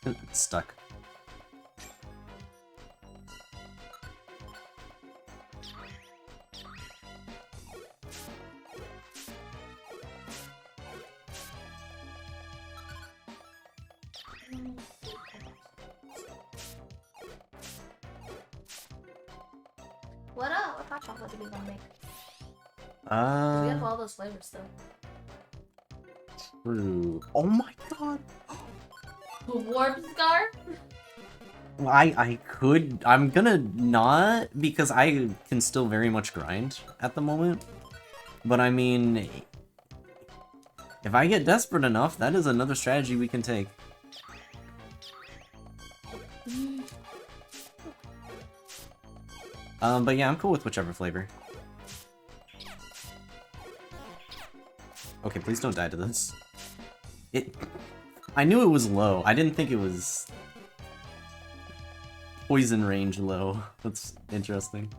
It's stuck. What hot chocolate do we want to make? We have all those flavors still. True. Oh my god! Warp Scar? I could... I'm gonna not, because I can still very much grind at the moment. But I mean... if I get desperate enough, that is another strategy we can take. But yeah, I'm cool with whichever flavor. Okay, please don't die to this. I knew it was low. I didn't think it was Poison range low. That's interesting.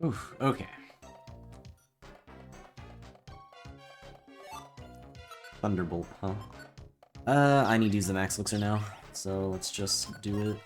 Oof, okay. Thunderbolt, huh? I need to use the max elixir now, so let's just do it.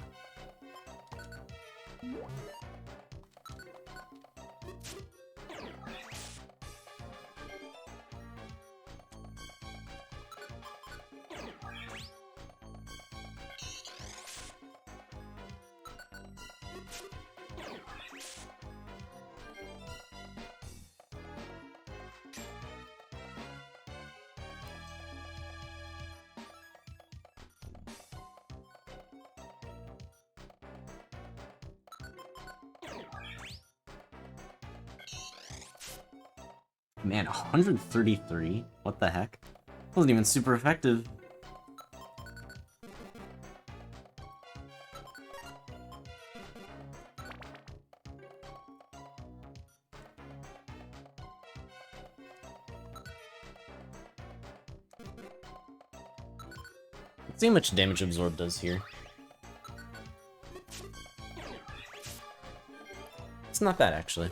Man, 133? What the heck? Wasn't even super effective. Let's see how much damage Absorb does here. It's not bad, actually.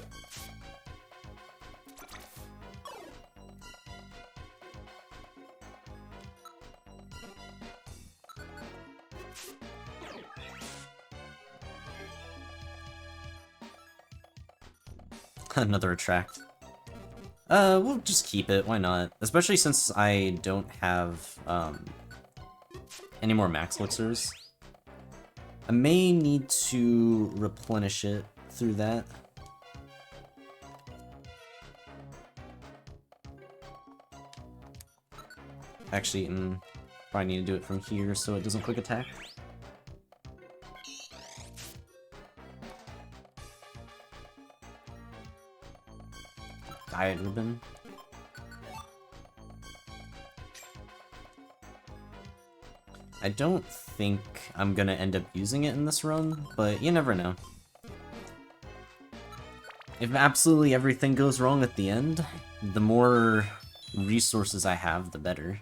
Another attract. We'll just keep it, why not? Especially since I don't have, any more max elixirs. I may need to replenish it through that. Actually, probably need to do it from here so it doesn't quick attack. Diet ribbon. I don't think I'm gonna end up using it in this run, but you never know. If absolutely everything goes wrong at the end, the more resources I have, the better.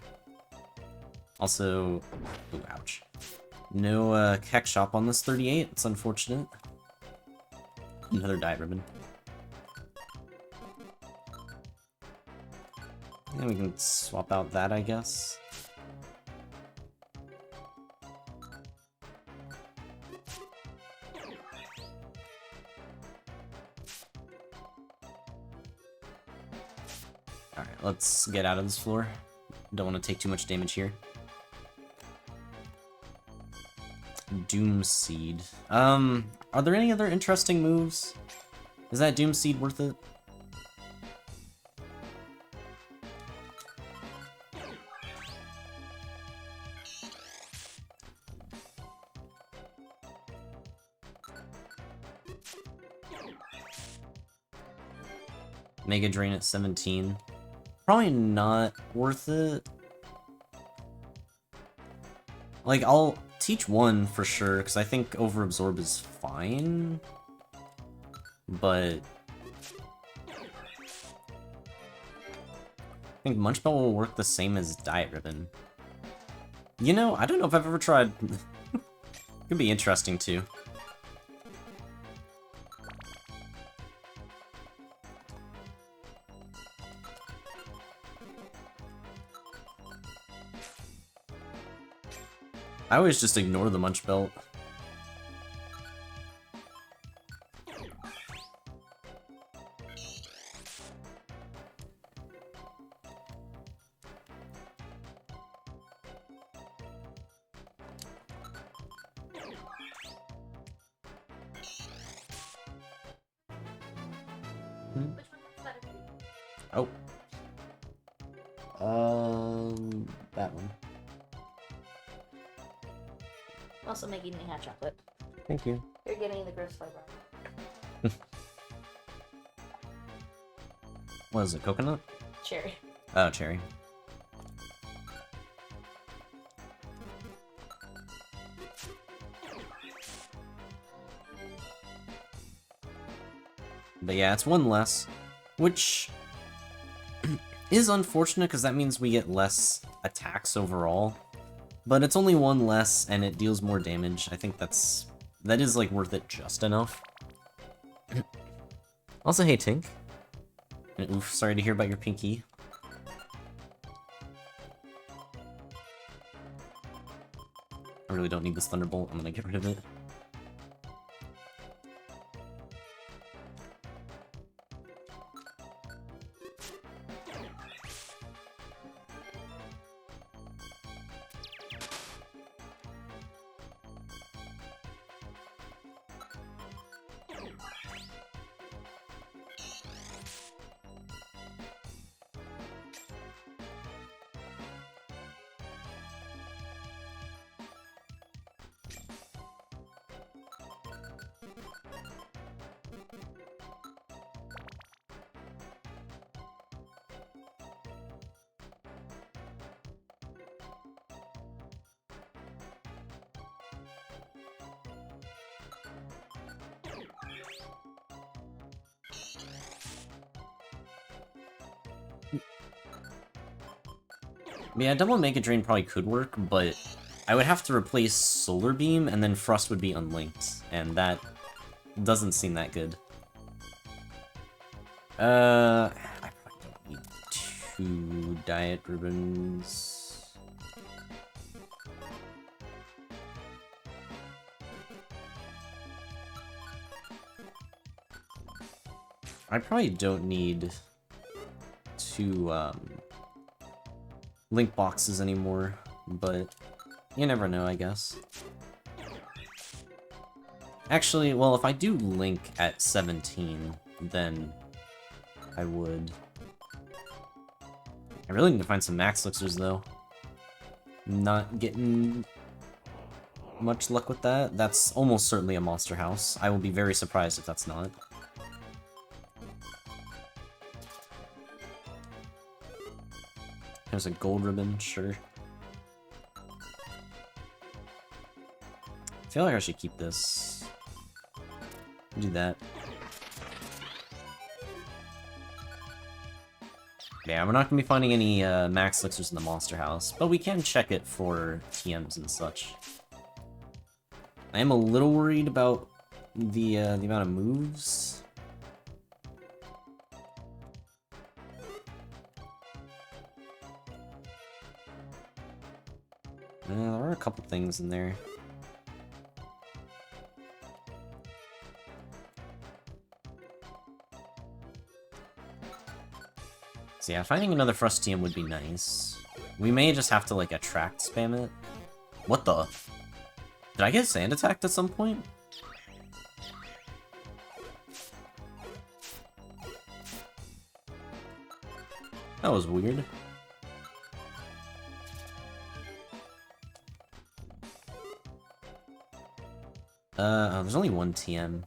Also, ooh, ouch. No Keck Shop on this 38, it's unfortunate. Another diet ribbon. And we can swap out that, I guess. Alright, let's get out of this floor. Don't want to take too much damage here. Doom Seed. Are there any other interesting moves? Is that Doom Seed worth it? Mega Drain at 17. Probably not worth it. Like, I'll teach one for sure, because I think Overabsorb is fine. But I think Munch Belt will work the same as Diet Ribbon. You know, I don't know if I've ever tried. Could be interesting too. I always just ignore the Munch Belt. Which one looks better for you? Oh. That one. I'm also making the hot chocolate. Thank you. You're getting the gross flavor. What is it, coconut? Cherry. Oh, cherry. But yeah, it's one less, which is unfortunate because that means we get less attacks overall. But it's only one less and it deals more damage. I think that is like worth it just enough. Also, hey Tink. And oof, sorry to hear about your pinky. I really don't need this Thunderbolt. I'm gonna get rid of it. Yeah, Double Mega Drain probably could work, but I would have to replace Solar Beam, and then Frost would be unlinked, and that doesn't seem that good. I probably don't need 2 Diet Ribbons. I probably don't need 2, Link boxes anymore, but you never know, I guess. Actually, well, if I do Link at 17, then I would. I really need to find some Max Elixirs, though. Not getting much luck with that. That's almost certainly a Monster House. I will be very surprised if that's not. There's a gold ribbon, sure. I feel like I should keep this. Do that. Yeah, we're not going to be finding any Max Elixirs in the Monster House, but we can check it for TMs and such. I am a little worried about the amount of moves. There are a couple things in there. So yeah, finding another Frustium would be nice. We may just have to, like, attract spam it. What the? Did I get sand attacked at some point? That was weird. Oh, there's only one TM.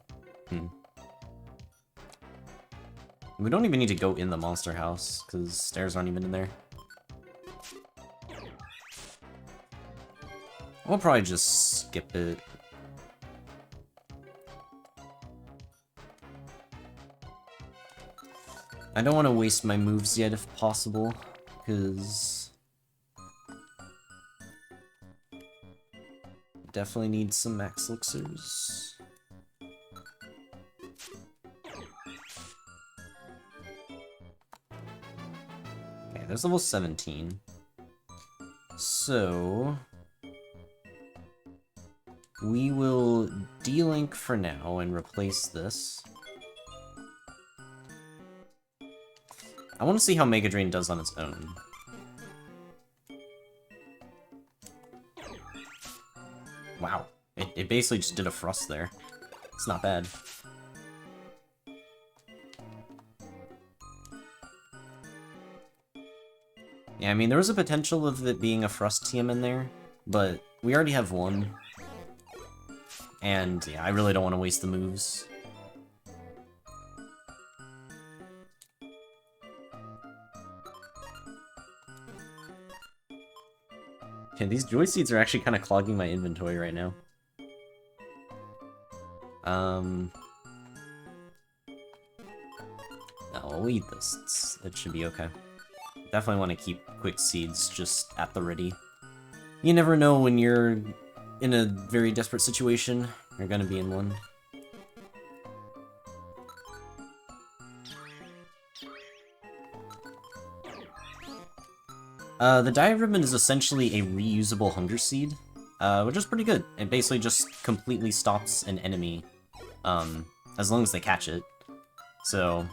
We don't even need to go in the Monster House, because stairs aren't even in there. We'll probably just skip it. I don't want to waste my moves yet if possible, because definitely need some Max Elixirs. Okay, there's level 17. So we will de-link for now and replace this. I want to see how Mega Drain does on its own. Wow, it basically just did a Frost there. It's not bad. Yeah, I mean, there was a potential of it being a Frustium in there, but we already have one. And, yeah, I really don't want to waste the moves. Okay, these Joy Seeds are actually kind of clogging my inventory right now. No, we'll eat this. It should be okay. Definitely want to keep quick seeds just at the ready. You never know when you're in a very desperate situation. You're gonna be in one. The Dive Ribbon is essentially a reusable Hunger Seed, which is pretty good. It basically just completely stops an enemy, as long as they catch it. So,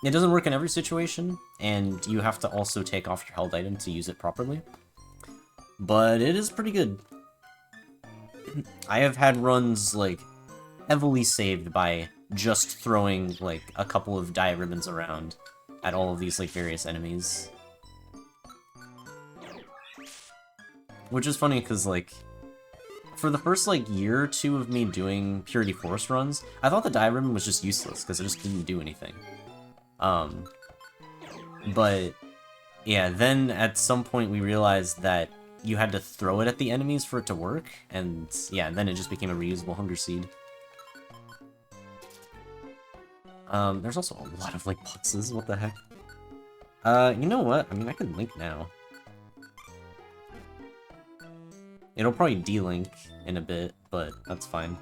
it doesn't work in every situation, and you have to also take off your held item to use it properly. But it is pretty good. I have had runs, like, heavily saved by just throwing, like, a couple of Dive Ribbons around at all of these, like, various enemies. Which is funny, because, like, for the first, like, year or two of me doing Purity Forest runs, I thought the Dive Ribbon was just useless, because it just didn't do anything. But, yeah, then at some point we realized that you had to throw it at the enemies for it to work, and, yeah, then it just became a reusable Hunger Seed. There's also a lot of, like, boxes, what the heck? You know what? I mean, I can link now. It'll probably delink in a bit, but that's fine.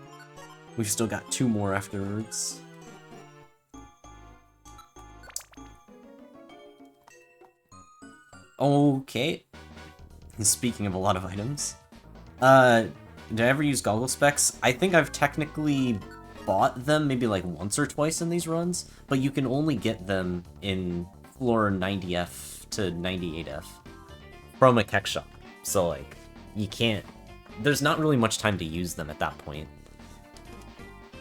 We've still got 2 more afterwards. Okay. Speaking of a lot of items. Did I ever use goggle specs? I think I've technically bought them maybe like once or twice in these runs, but you can only get them in floor 90F to 98F from a Keck shop. So, like, you can't... There's not really much time to use them at that point.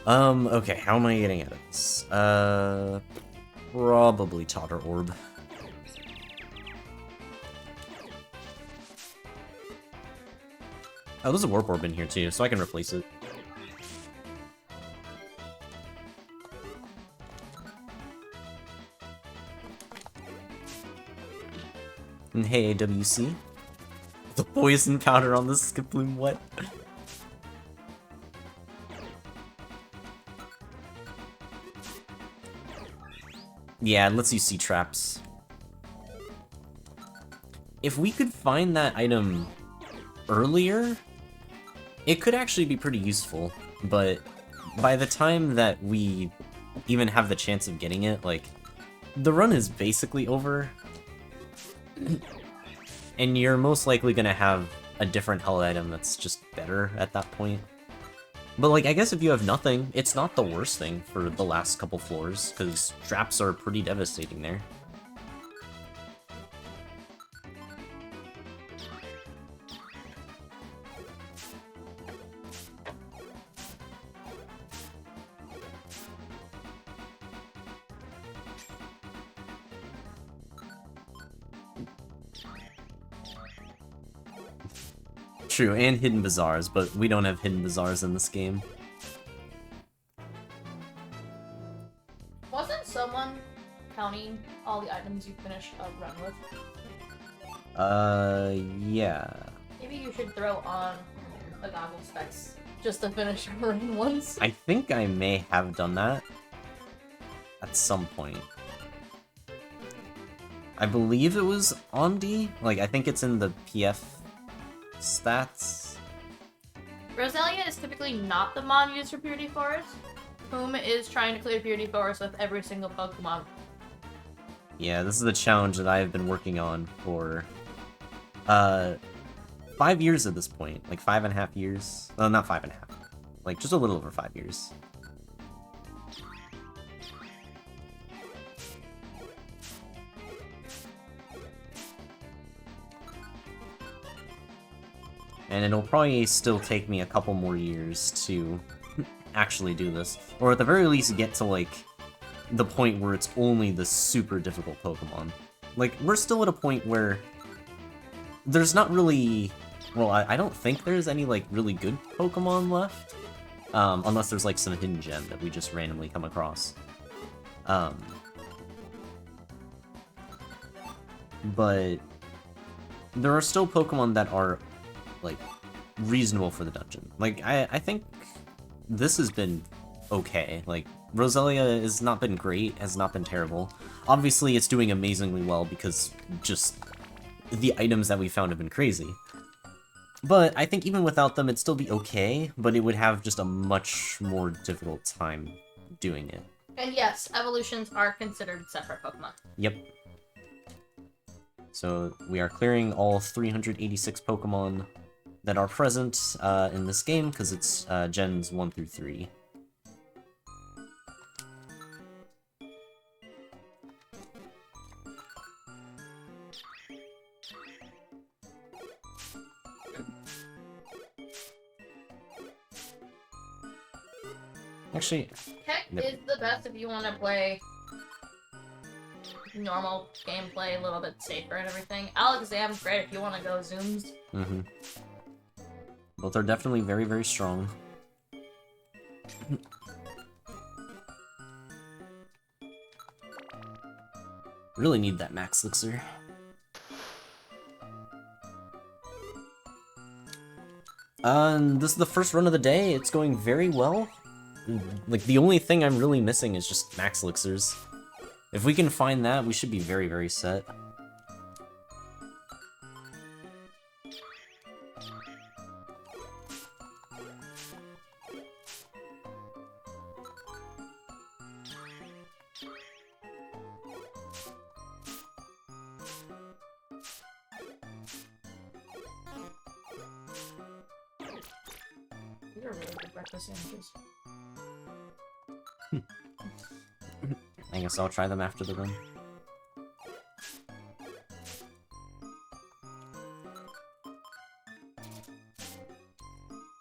Okay, how am I getting out of this? Probably Totter Orb. Oh, there's a Warp Orb in here too, so I can replace it. And hey, AWC. The poison powder on the Skiploom, what? Yeah, it lets you see traps. If we could find that item earlier, it could actually be pretty useful, but by the time that we even have the chance of getting it, like, the run is basically over. And you're most likely gonna have a different held item that's just better at that point. But, like, I guess if you have nothing, it's not the worst thing for the last couple floors, because traps are pretty devastating there. True, and hidden bazaars, but we don't have hidden bazaars in this game. Wasn't someone counting all the items you finished a run with? Yeah. Maybe you should throw on a goggle specs just to finish a run once. I think I may have done that at some point. I believe it was on D. Like, I think it's in the PF stats. Roselia is typically not the mon used for Purity Forest. Whom is trying to clear Purity Forest with every single Pokemon. Yeah, this is the challenge that I have been working on for 5 years at this point. Like 5.5 years. Well, not 5.5. Like just a little over 5 years. And it'll probably still take me a couple more years to actually do this. Or at the very least get to, like, the point where it's only the super difficult Pokemon. Like, we're still at a point where there's not really... Well, I don't think there's any, like, really good Pokemon left. Unless there's, like, some hidden gem that we just randomly come across. But there are still Pokemon that are, like, reasonable for the dungeon. Like, I think this has been okay. Like, Roselia has not been great, has not been terrible. Obviously, it's doing amazingly well because just the items that we found have been crazy. But I think even without them, it'd still be okay, but it would have just a much more difficult time doing it. And yes, evolutions are considered separate Pokemon. Yep. So we are clearing all 386 Pokemon that are present in this game, because it's gens 1 through 3. Actually, Heck Yep. is the best if you want to play normal gameplay, a little bit safer and everything. Alakazam's great if you want to go zooms. both are definitely very, very strong. Really need that Max Elixir. This is the first run of the day. It's going very well. Like, the only thing I'm really missing is just Max Elixirs. If we can find that, we should be very, very set. These are really good breakfast sandwiches. I guess I'll try them after the run.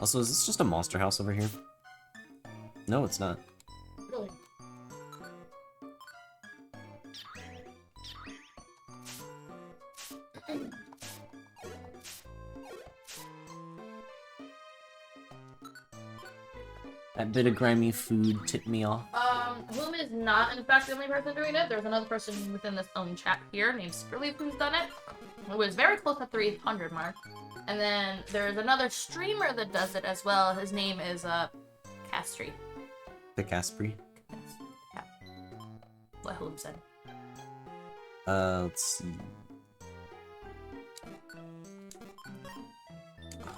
Also, is this just a monster house over here? No, it's not. Really? That bit of grimy food tipped me off. Whom is not in fact the only person doing it. There's another person within this own chat here named Spirleaf who's done it. Who was very close to 300 mark. And then there's another streamer that does it as well. His name is Castry. The Caspri. Yeah. What Whom said. Let's see.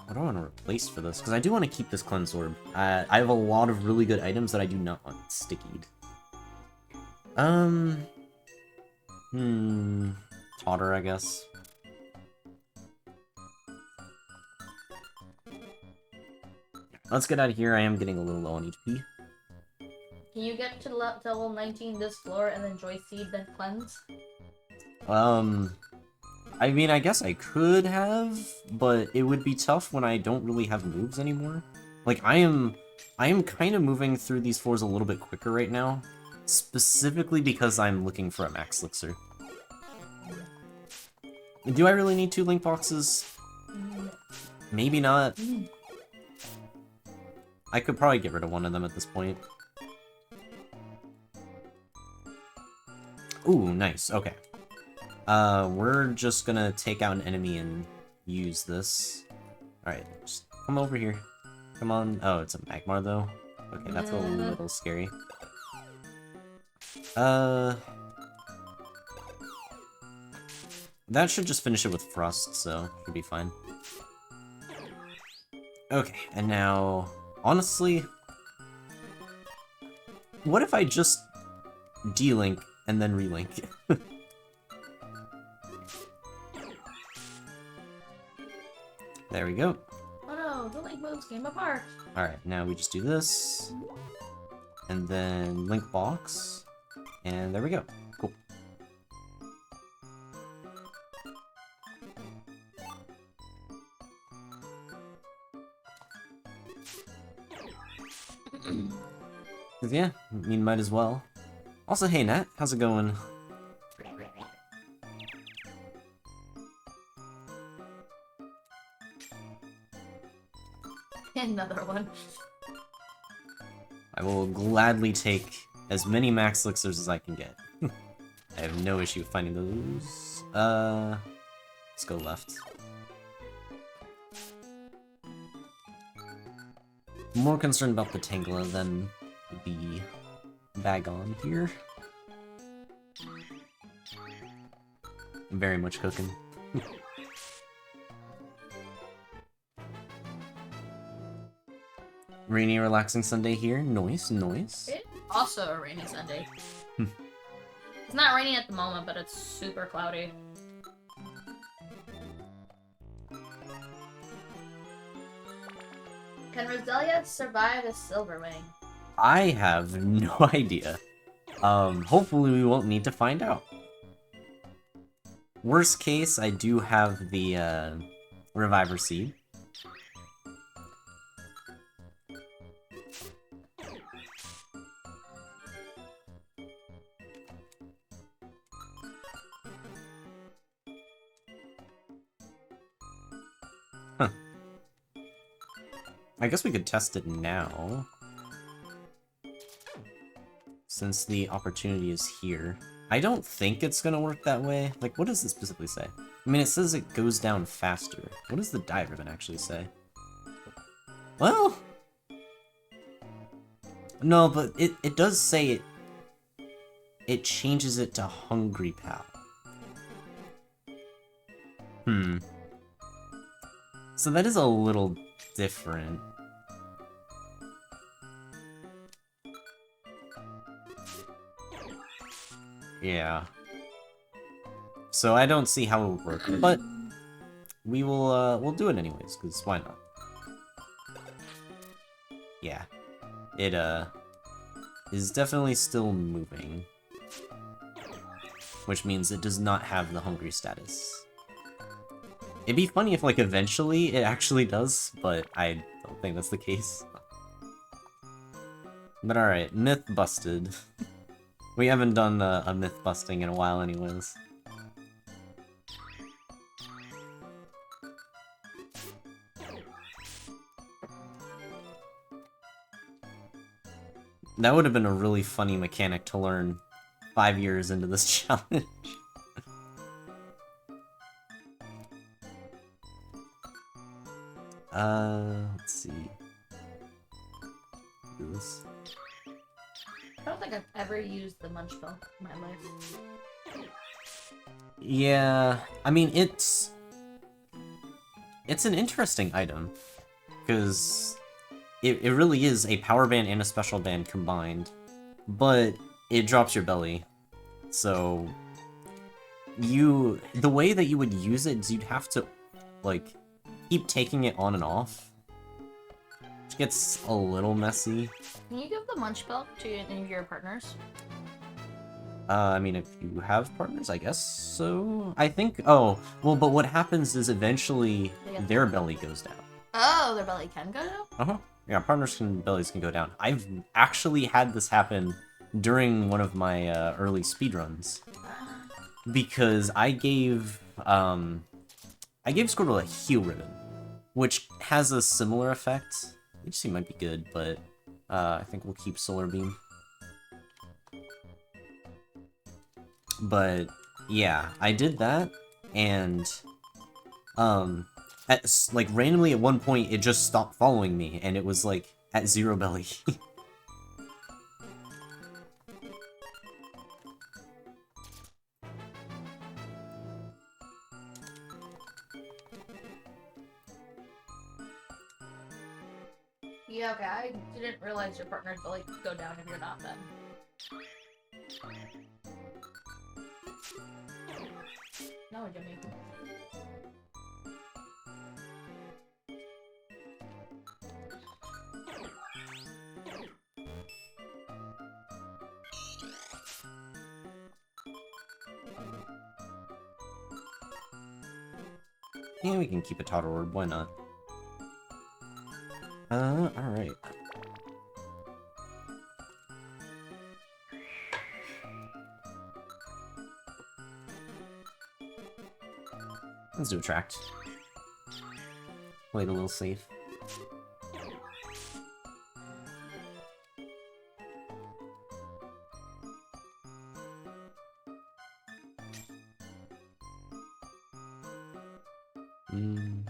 What do I want to replace for this? Because I do want to keep this Cleanse Orb. I have a lot of really good items that I do not want stickied. Totter, I guess. Let's get out of here. I am getting a little low on HP. Can you get to level 19 this floor and then Joy Seed then cleanse? I mean, I guess I could have, but it would be tough when I don't really have moves anymore. Like, I am kind of moving through these floors a little bit quicker right now, specifically because I'm looking for a Max Elixir. Do I really need 2 Link Boxes? Maybe not. I could probably get rid of one of them at this point. Ooh, nice, okay. We're just gonna take out an enemy and use this. Alright, just come over here. Come on. Oh, it's a Magmar, though. Okay, that's a little scary. That should just finish it with Frost, so should be fine. Okay, and now, honestly, what if I just D-Link and then Relink? There we go. Oh no, the link moves came apart. Alright, now we just do this. And then Link Box. And there we go. Cool. Yeah, I mean, might as well. Also, hey Nat, how's it going? another one. I will gladly take as many max elixirs as I can get. I have no issue finding those. Let's go left. More concerned about the Tangela than the Bagon here. Very much cooking. Rainy, relaxing Sunday here. Nice, nice. It's also a rainy Sunday. It's not raining at the moment, but it's super cloudy. Can Roselia survive a silver wing? I have no idea. Hopefully we won't need to find out. Worst case, I do have the, Reviver Seed. Huh. I guess we could test it now. Since the opportunity is here. I don't think it's gonna work that way. Like, what does it specifically say? I mean, it says it goes down faster. What does the diagram actually say? Well... No, but it does say it changes it to Hungry Pal. So that is a little different. Yeah. So I don't see how it would work, but we will, we'll do it anyways, because why not? Yeah. It, is definitely still moving. Which means it does not have the hungry status. It'd be funny if, like, eventually it actually does, but I don't think that's the case. But alright, myth busted. We haven't done a myth busting in a while anyways. That would have been a really funny mechanic to learn 5 years into this challenge. Let's see. Do this. I don't think I've ever used the Munch Bell in my life. Yeah, I mean, it's an interesting item, because it really is a power band and a special band combined, but it drops your belly, so the way that you would use it is you'd have to, like, keep taking it on and off, which gets a little messy. Can you give the Munch Belt to any of your partners? I mean, if you have partners, I guess so. I think, oh, well, but what happens is eventually their belly goes down. Oh, their belly can go down? Uh-huh. Yeah, bellies can go down. I've actually had this happen during one of my early speedruns. Because I gave Squirtle a heal ribbon, which has a similar effect. HC might be good, but I think we'll keep Solar Beam. But yeah, I did that, and like randomly at one point it just stopped following me, and it was like at 0 belly. Yeah, okay, I didn't realize your partner's belly could go down if you're not then. No, Jimmy. Yeah, we can keep a Toddle Orb, why not? Alright. Let's do Attract. Play it a little safe. Mm.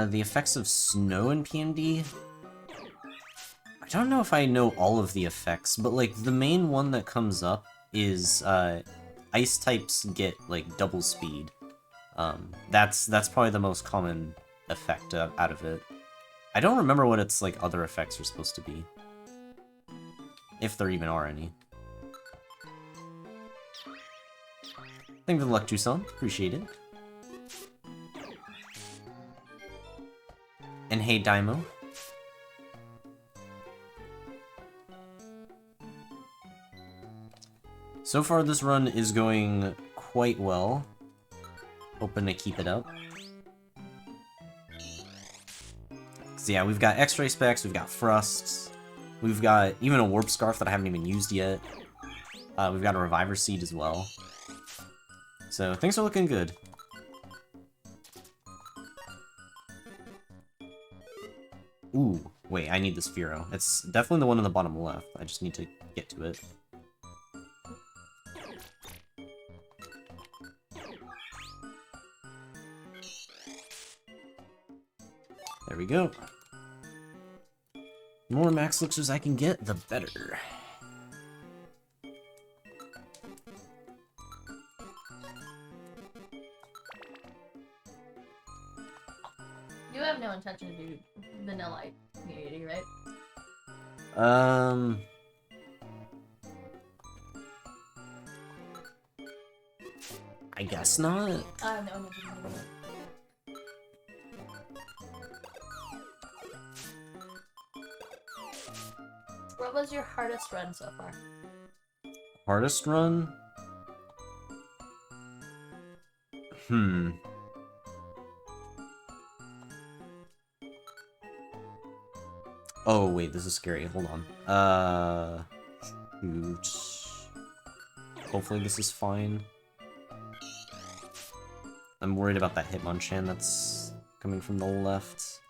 The effects of snow in PMD? I don't know if I know all of the effects, but, like, the main one that comes up is, ice types get, like, double speed. That's probably the most common effect out of it. I don't remember what its, like, other effects are supposed to be. If there even are any. Thank you for the luck, Tucson. Appreciate it. And hey, Daimo. So far, this run is going quite well. Hoping to keep it up. So yeah, we've got X-ray specs, we've got thrusts, we've got even a warp scarf that I haven't even used yet. We've got a reviver seed as well. So things are looking good. Ooh, wait, I need the Sphero. It's definitely the one on the bottom left. I just need to get to it. There we go. The more max elixirs I can get, the better. You have no intention to do vanilla community, right? I guess not. No. What was your hardest run so far? Hardest run? Oh, wait, this is scary. Hold on. Shoot. Hopefully this is fine. I'm worried about that Hitmonchan that's coming from the left.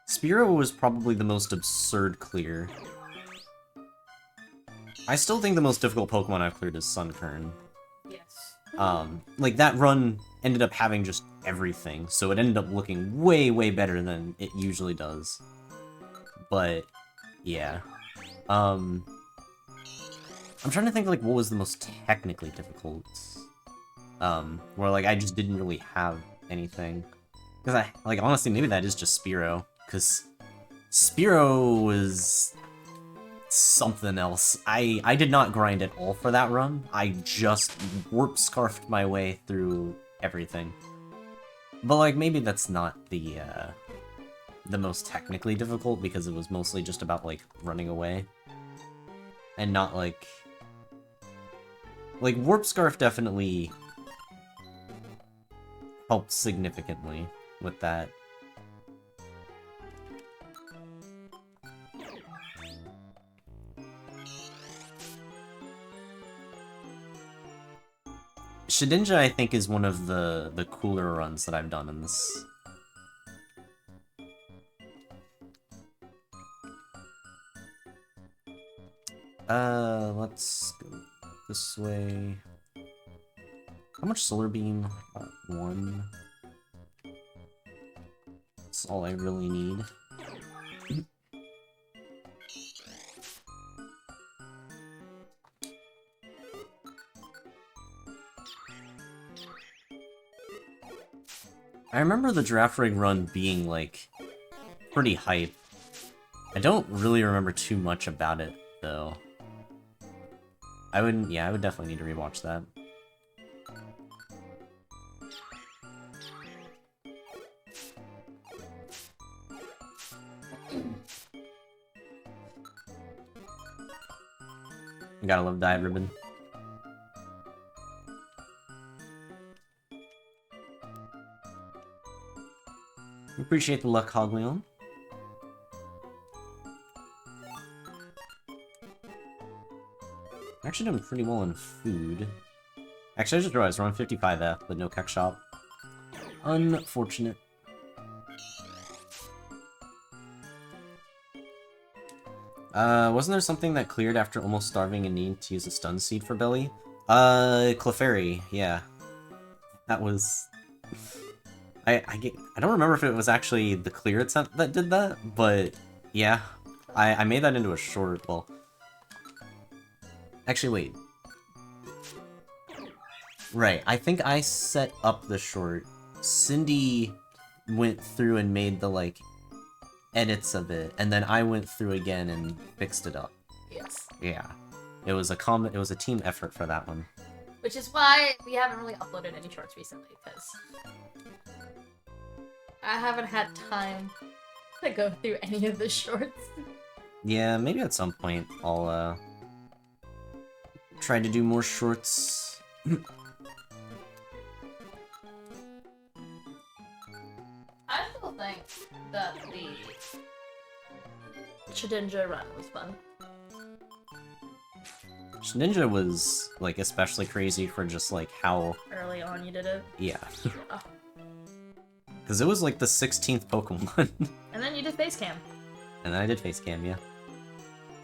Spearow was probably the most absurd clear. I still think the most difficult Pokemon I've cleared is Sunkern. Yes. Like, that run ended up having just everything, so it ended up looking way, way better than it usually does. But, yeah. I'm trying to think, like, what was the most technically difficult? Where, like, I just didn't really have anything. Because honestly, maybe that is just Spearow. Because Spearow was something else. I did not grind at all for that run. I just warp scarfed my way through everything. But, like, maybe that's not the most technically difficult, because it was mostly just about, like, running away. And not, like, warp scarf definitely helped significantly with that. Shedinja, I think, is one of the cooler runs that I've done in this. Let's go this way. How much Solar Beam? About 1. That's all I really need. I remember the Giraffe Rig run being, like, pretty hype. I don't really remember too much about it, though. I would definitely need to rewatch that. You gotta love Diet Ribbon. Appreciate the luck, Hogleon. actually doing pretty well in food. Actually, I just realized we're on 55F, but no Keck Shop. Unfortunate. Wasn't there something that cleared after almost starving and needing to use a stun seed for Belly? Clefairy, yeah. That was... I don't remember if it was actually the clear attempt that did that, but yeah. I made that into a short, well... Actually, wait. Right, I think I set up the short. Cindy went through and made the, like, edits of it, and then I went through again and fixed it up. Yes. Yeah. It was a team effort for that one. Which is why we haven't really uploaded any shorts recently, because I haven't had time to go through any of the shorts. Yeah, maybe at some point I'll, try to do more shorts. I still think that the Shedinja run was fun. Ninja was, like, especially crazy for just, like, how... Early on you did it. Yeah. Yeah. Because it was, like, the 16th Pokemon. And then you did face cam. And I did face cam, yeah.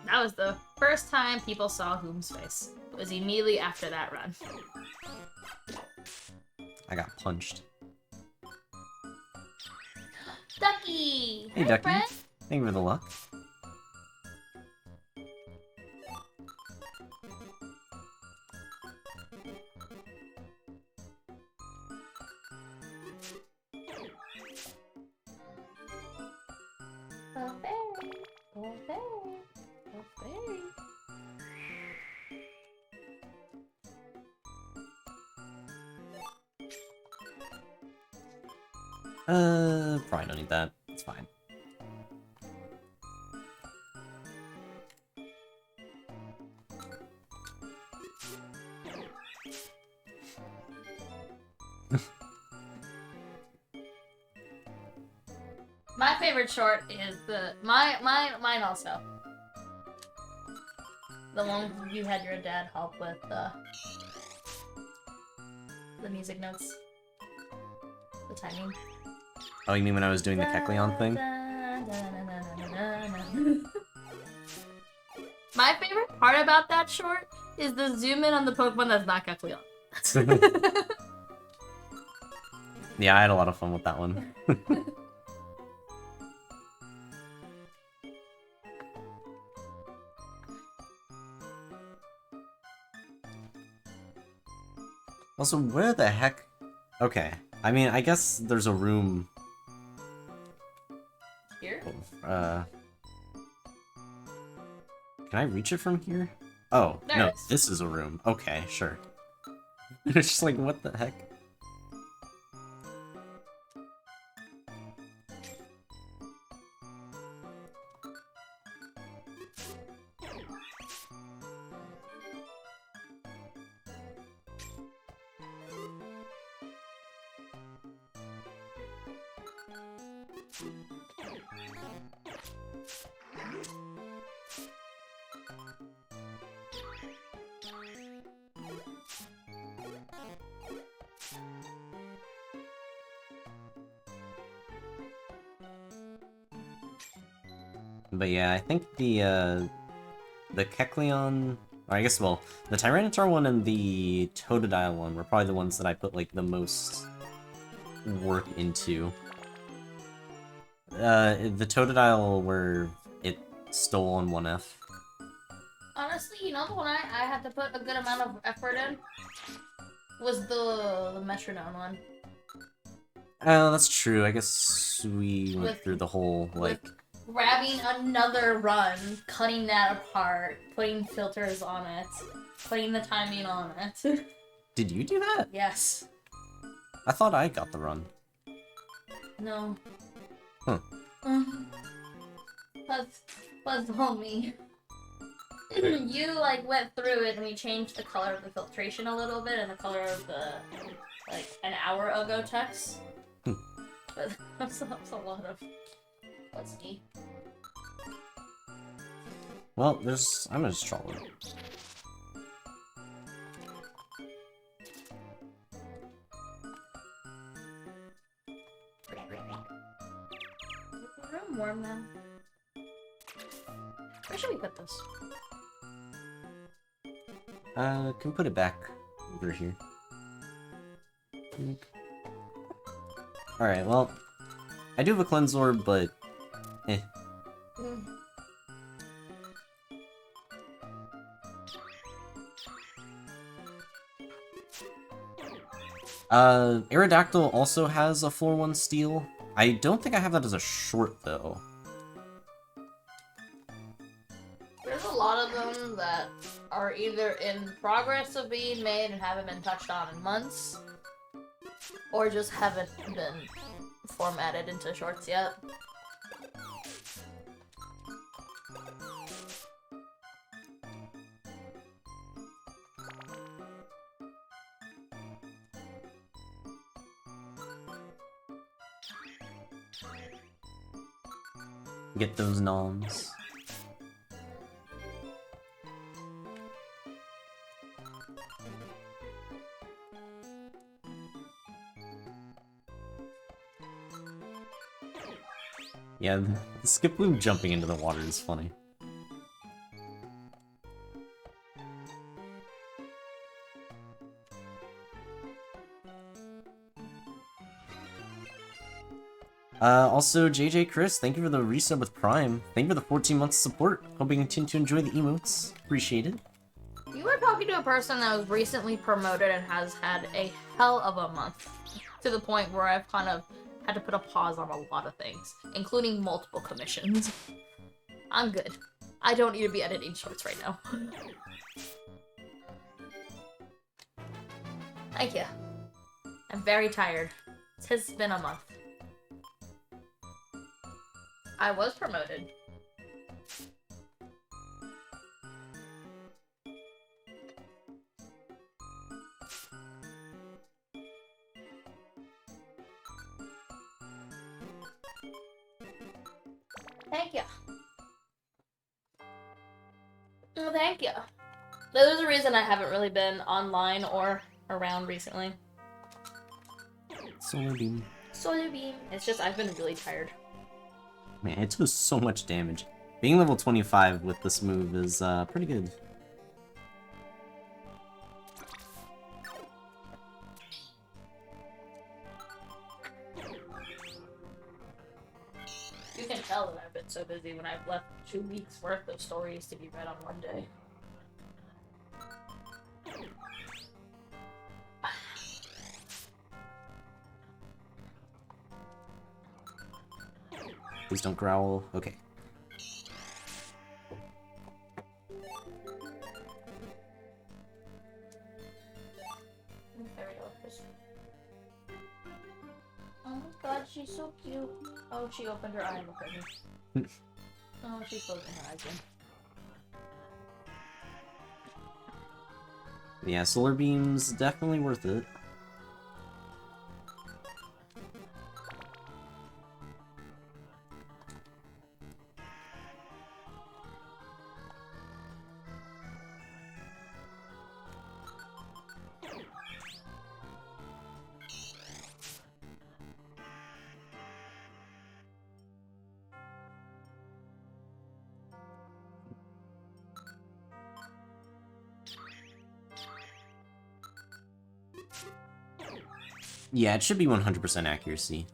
That was the first time people saw Whom's face. It was immediately after that run. I got punched. Ducky! Hey, Ducky. Friend? Thank you for the luck. Probably don't need that. It's fine. My favorite short is mine also. The one you had your dad help with the music notes. The timing. Oh, you mean when I was doing the Kecleon thing? My favorite part about that short is the zoom in on the Pokemon that's not Kecleon. Yeah, I had a lot of fun with that one. Also, where the heck... Okay, I mean, I guess there's a room... Here? Can I reach it from here? Oh, There no, it is. this is a room. Okay, sure. It's just like, what the heck? But yeah, I think the Kecleon, or I guess, well, the Tyranitar one and the Totodile one were probably the ones that I put, like, the most work into. The Totodile where it stole on 1F. Honestly, you know the one I had to put a good amount of effort in? Was the Metronome one. That's true. I guess we went With- through the whole, like... Grabbing another run, cutting that apart, putting filters on it, putting the timing on it. Did you do that? Yes. I thought I got the run. No. Huh. Was all me. You, like, went through it and we changed the color of the filtration a little bit and the color of the, like, an hour ago text. But that's a lot of... Let's see. Well, I'm gonna just troll it. room warm now. Where should we put this? Can put it back over here. Alright, well, I do have a cleanse orb, but eh. Aerodactyl also has a floor 1 steal. I don't think I have that as a short, though. There's a lot of them that are either in progress of being made and haven't been touched on in months, or just haven't been formatted into shorts yet. Get those noms. Yeah, the skip loop jumping into the water is funny. Also, JJ Chris, thank you for the resub with Prime. Thank you for the 14 months of support. Hope you continue to enjoy the emotes. Appreciate it. You were talking to a person that was recently promoted and has had a hell of a month. To the point where I've kind of had to put a pause on a lot of things, including multiple commissions. I'm good. I don't need to be editing shorts right now. Thank you. I'm very tired. It has been a month. I was promoted. Thank you. Oh, thank you. There's a reason I haven't really been online or around recently. Solar beam. Solar beam. It's just I've been really tired. Man, it does so much damage. Being level 25 with this move is pretty good. You can tell that I've been so busy when I've left 2 weeks worth of stories to be read on one day. Please don't growl. Okay. There we go. Oh my god, she's so cute. Oh, she opened her eye and looked at me. Oh, she's closing her eyes again. Yeah, solar beam's definitely worth it. Yeah, it should be 100% accuracy.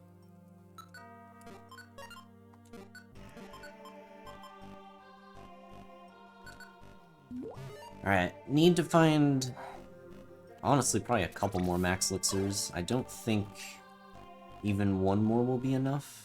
Alright, need to find, honestly, probably a couple more max elixirs. I don't think even one more will be enough.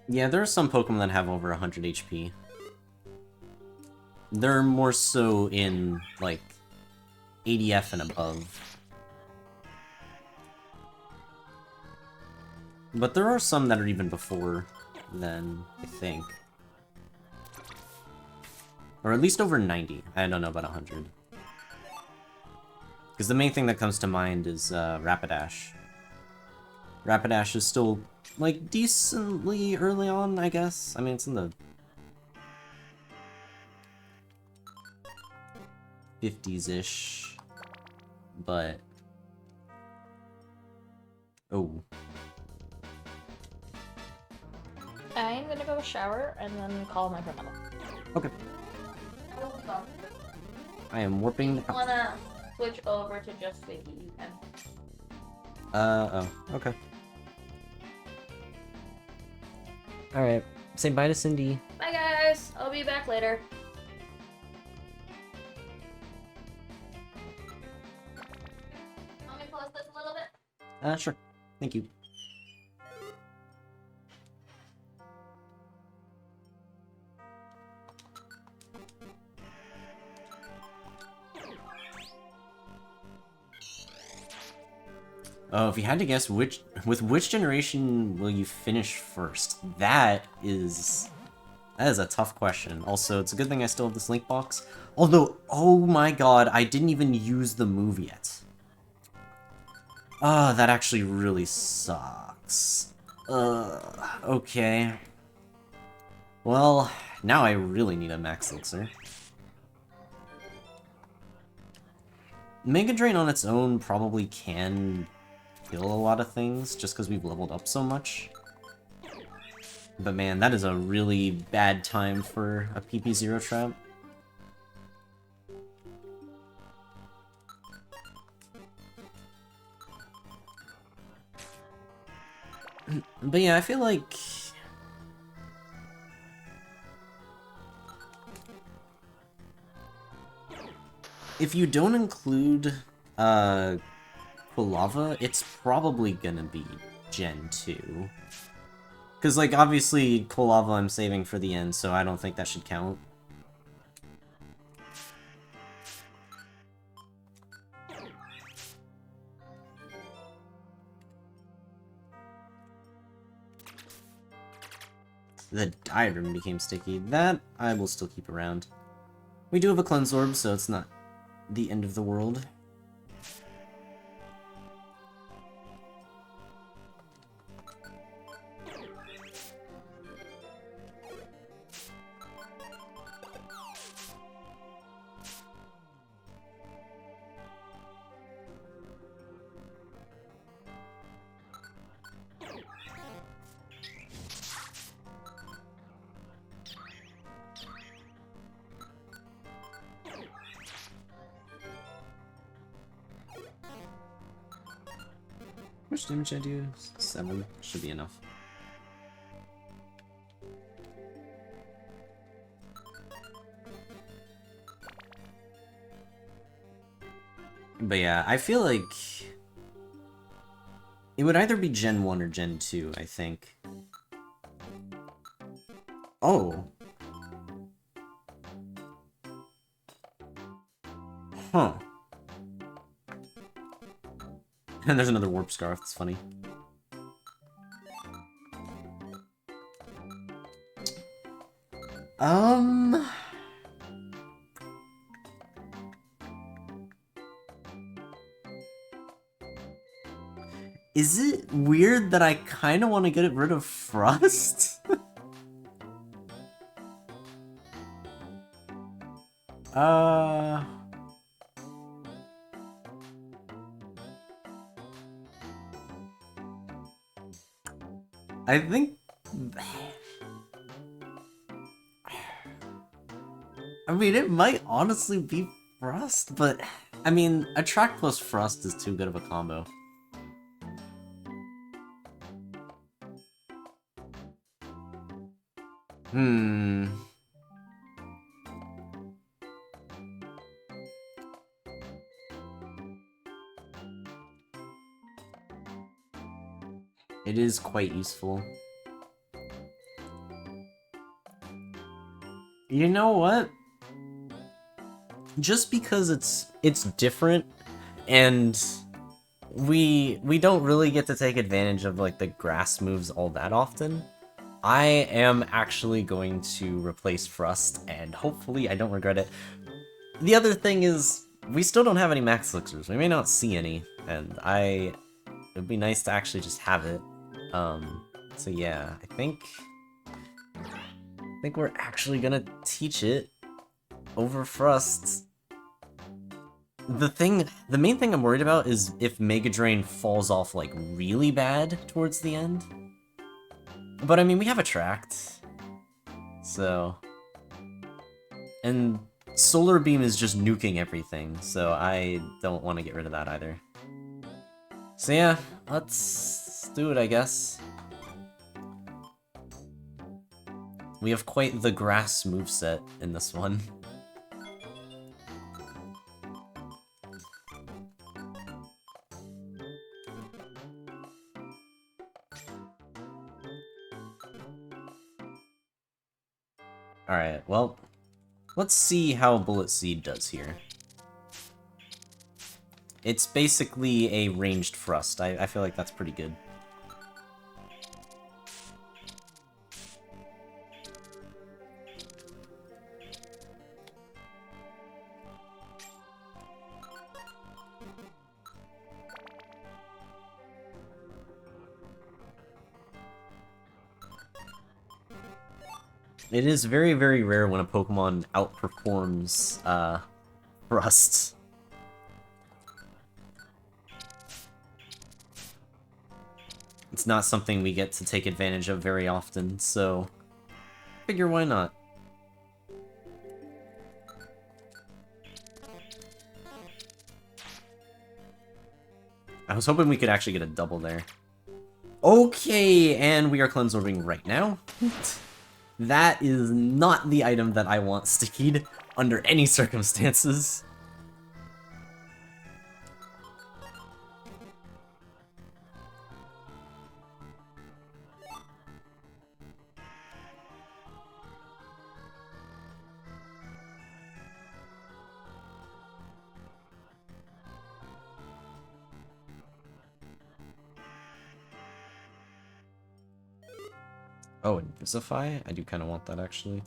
Yeah, there are some Pokemon that have over 100 HP. They're more so in, like, ADF and above. But there are some that are even before then, I think. Or at least over 90. I don't know about 100. Because the main thing that comes to mind is Rapidash. Rapidash is still, like, decently early on, I guess. I mean, it's in the 50s-ish. But... oh. I'm gonna go shower and then call my grandmother. Okay. I am warping the... Wanna switch over to just Vicky, you can. oh, okay. Alright, say bye to Cindy. Bye guys, I'll be back later. Want me to close this a little bit? Sure. Thank you. Oh, if you had to guess which generation will you finish first? That is a tough question. Also, it's a good thing I still have this link box. Although, oh my god, I didn't even use the move yet. Oh, that actually really sucks. Okay. Well, now I really need a Max Elixir. Mega Drain on its own probably can kill a lot of things, just because we've leveled up so much. But man, that is a really bad time for a PP0 trap. But yeah, I feel like... if you don't include, Quilava, it's probably gonna be Gen 2. Because, like, obviously, Quilava I'm saving for the end, so I don't think that should count. The diadem became sticky. That I will still keep around. We do have a cleanse orb, so it's not the end of the world. How much damage I do? 7. Should be enough. But yeah, I feel like it would either be Gen 1 or Gen 2, I think. Oh. Huh. And there's another warp scarf, that's funny. Is it weird that I kind of want to get rid of Frost? I think... I mean, it might honestly be Frost, but... I mean, Attract plus Frost is too good of a combo. It is quite useful. You know what? Just because it's different, and we don't really get to take advantage of like the grass moves all that often. I am actually going to replace Frust, and hopefully I don't regret it. The other thing is, we still don't have any max elixirs. We may not see any, and it'd be nice to actually just have it. So yeah, I think we're actually gonna teach it over Frust. The main thing I'm worried about is if Mega Drain falls off, like, really bad towards the end. But, I mean, we have Attract. So... And Solar Beam is just nuking everything, so I don't want to get rid of that either. So yeah, let's do it, I guess. We have quite the grass moveset in this one. Alright, well, let's see how Bullet Seed does here. It's basically a ranged Frust. I feel like that's pretty good. It is very, very rare when a Pokemon outperforms, Frust. It's not something we get to take advantage of very often, so... figure why not. I was hoping we could actually get a double there. Okay, and we are Cleanse Orbing right now. That is not the item that I want stickied under any circumstances. Oh, Invisify? I do kind of want that, actually.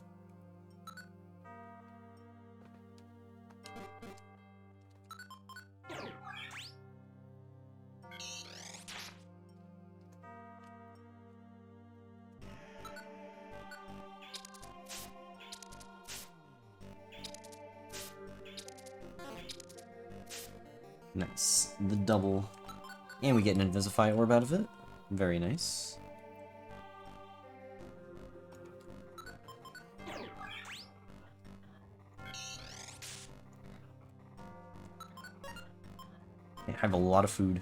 Nice. The double. And we get an Invisify orb out of it. Very nice. I have a lot of food.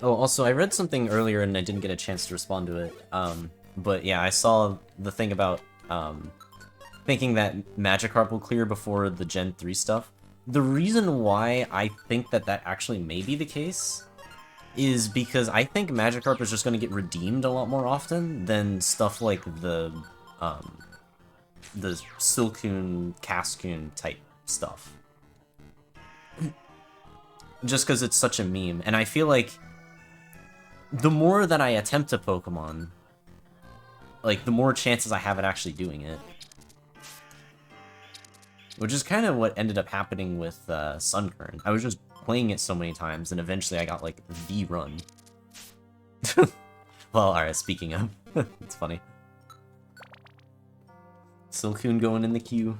Oh, also, I read something earlier and I didn't get a chance to respond to it. But yeah, I saw the thing about, thinking that Magikarp will clear before the Gen 3 stuff. The reason why I think that that actually may be the case is because I think Magikarp is just going to get redeemed a lot more often than stuff like the Silcoon, Cascoon type stuff. Just because it's such a meme, and I feel like the more that I attempt a Pokemon, like, the more chances I have at actually doing it. Which is kind of what ended up happening with Sunkern. I was just playing it so many times, and eventually I got, like, the run. Well, alright, speaking of. It's funny. Silcoon going in the queue.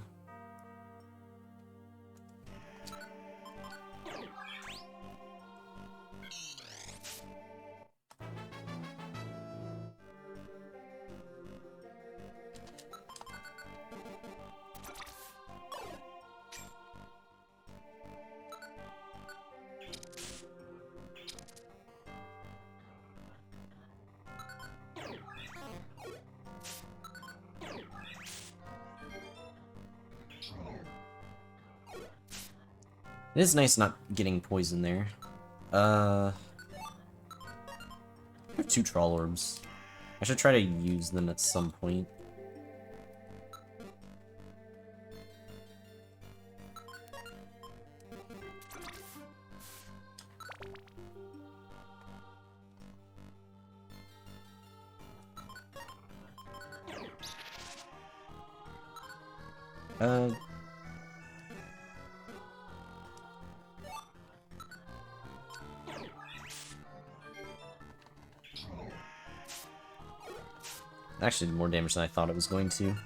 It is nice not getting poison there. I have 2 Troll Orbs. I should try to use them at some point. Uh... Actually did more damage than I thought it was going to.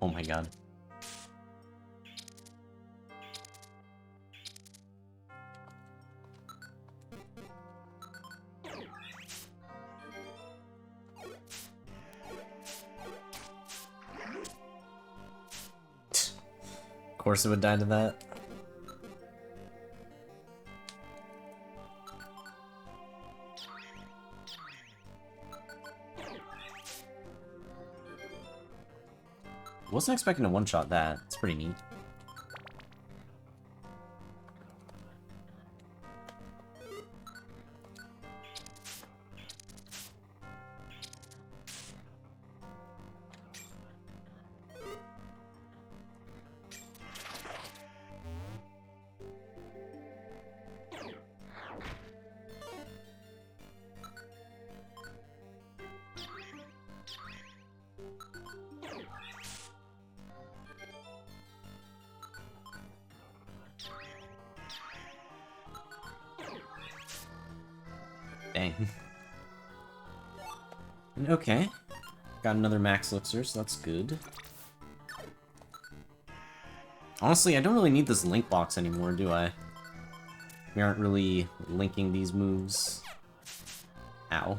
Oh my god. Of course it would die to that. Wasn't expecting to one-shot that. It's pretty neat. Dang. Okay. Got another max elixir, so that's good. Honestly, I don't really need this link box anymore, do I? We aren't really linking these moves. Ow.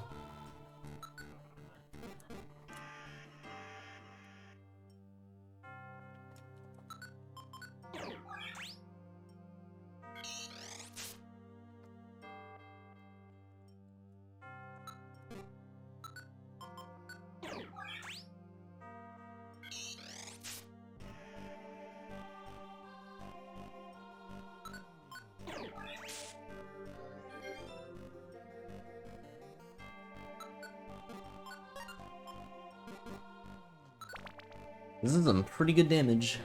This is some pretty good damage.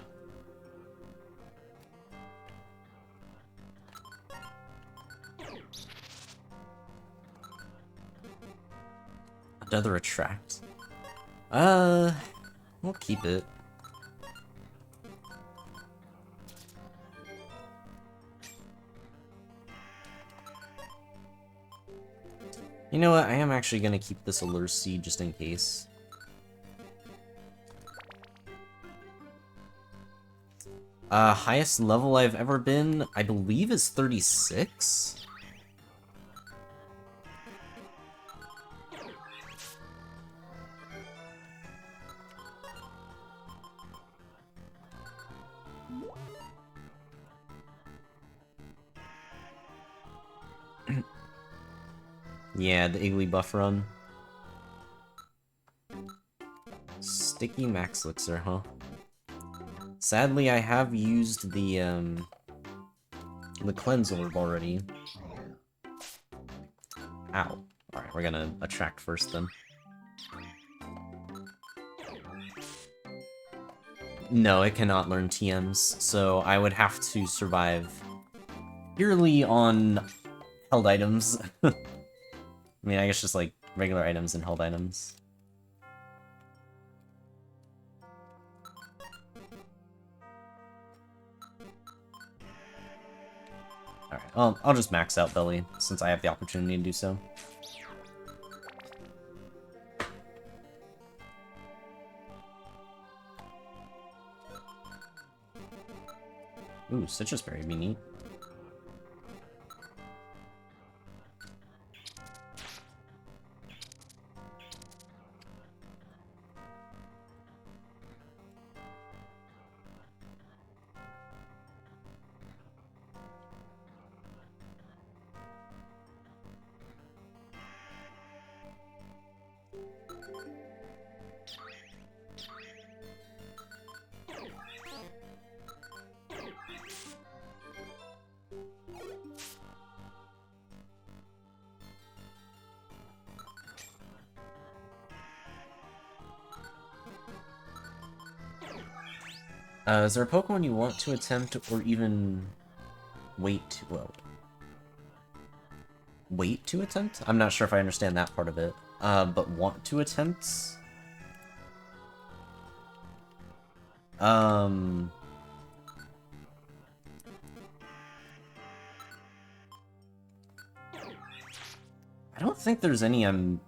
Another attract. We'll keep it. You know what? I am actually gonna keep this Allure Seed just in case. Highest level I've ever been, I believe, is 36? Yeah, the Iggly buff run. Sticky Max Elixir, huh? Sadly, I have used the Cleanse Orb already. Ow. Alright, we're gonna attract first then. No, it cannot learn TMs, so I would have to survive purely on held items. I mean, I guess just like regular items and held items. Alright, I'll just max out Belly, since I have the opportunity to do so. Ooh, Citrus Berry would be neat. Is there a Pokemon you want to attempt or even wait to, well, wait to attempt? I'm not sure if I understand that part of it. But want to attempt? I don't think there's any I'm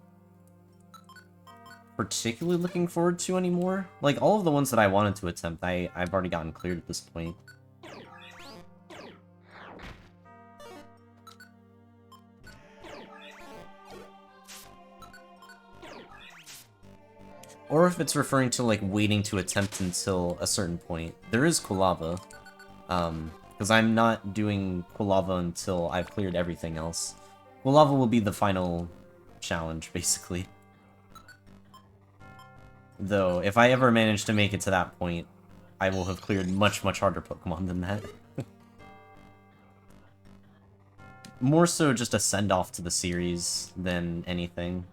particularly looking forward to anymore. Like, all of the ones that I wanted to attempt, I've already gotten cleared at this point. Or if it's referring to, like, waiting to attempt until a certain point. There is Quilava. Because I'm not doing Quilava until I've cleared everything else. Quilava will be the final challenge, basically. Though, if I ever manage to make it to that point, I will have cleared much, much harder Pokemon than that. More so just a send-off to the series than anything.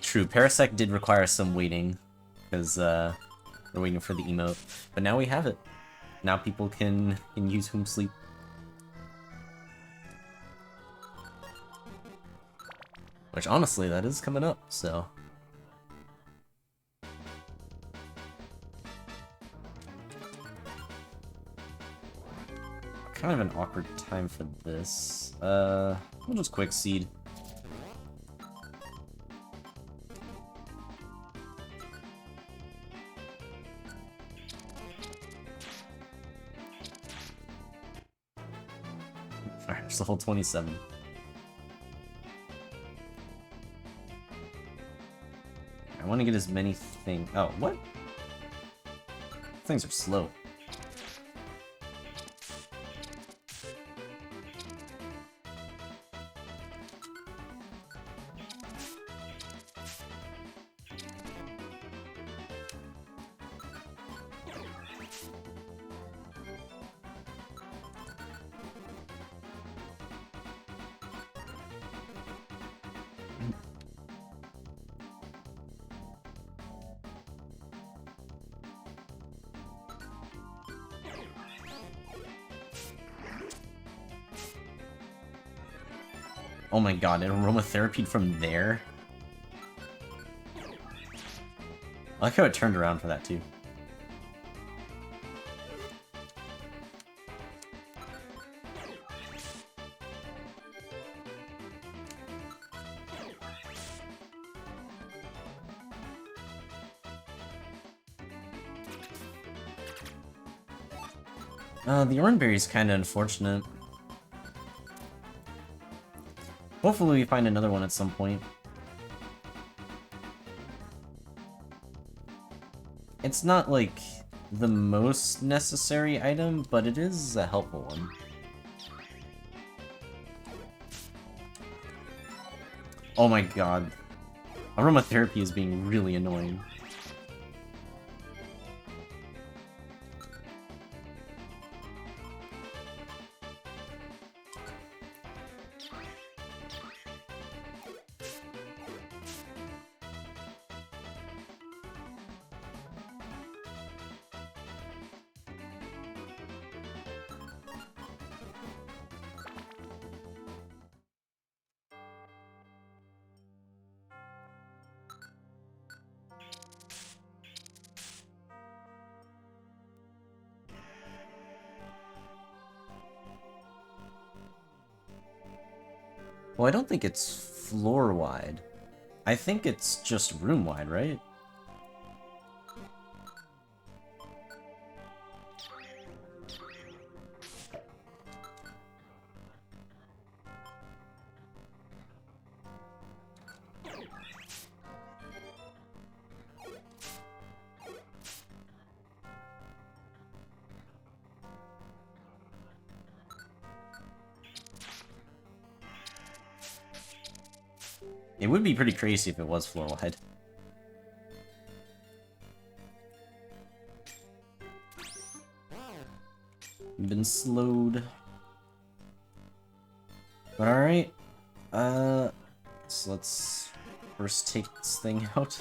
True, Parasect did require some waiting, because we're waiting for the emote. But now we have it. Now people can use Whom Sleep. Which, honestly, that is coming up, so... Kind of an awkward time for this. We'll just Quick Seed. Alright, there's level 27. I want to get as many things. Oh, what? Things are slow. Oh my god, it aromatherapied from there? I like how it turned around for that too. The orange berry is kind of unfortunate. Hopefully we find another one at some point. It's not, like, the most necessary item, but it is a helpful one. Oh my god. Aromatherapy is being really annoying. Well, I don't think it's floor-wide. I think it's just room-wide, right? It would be pretty crazy if it was floor-wide. been slowed. But alright. So let's first take this thing out.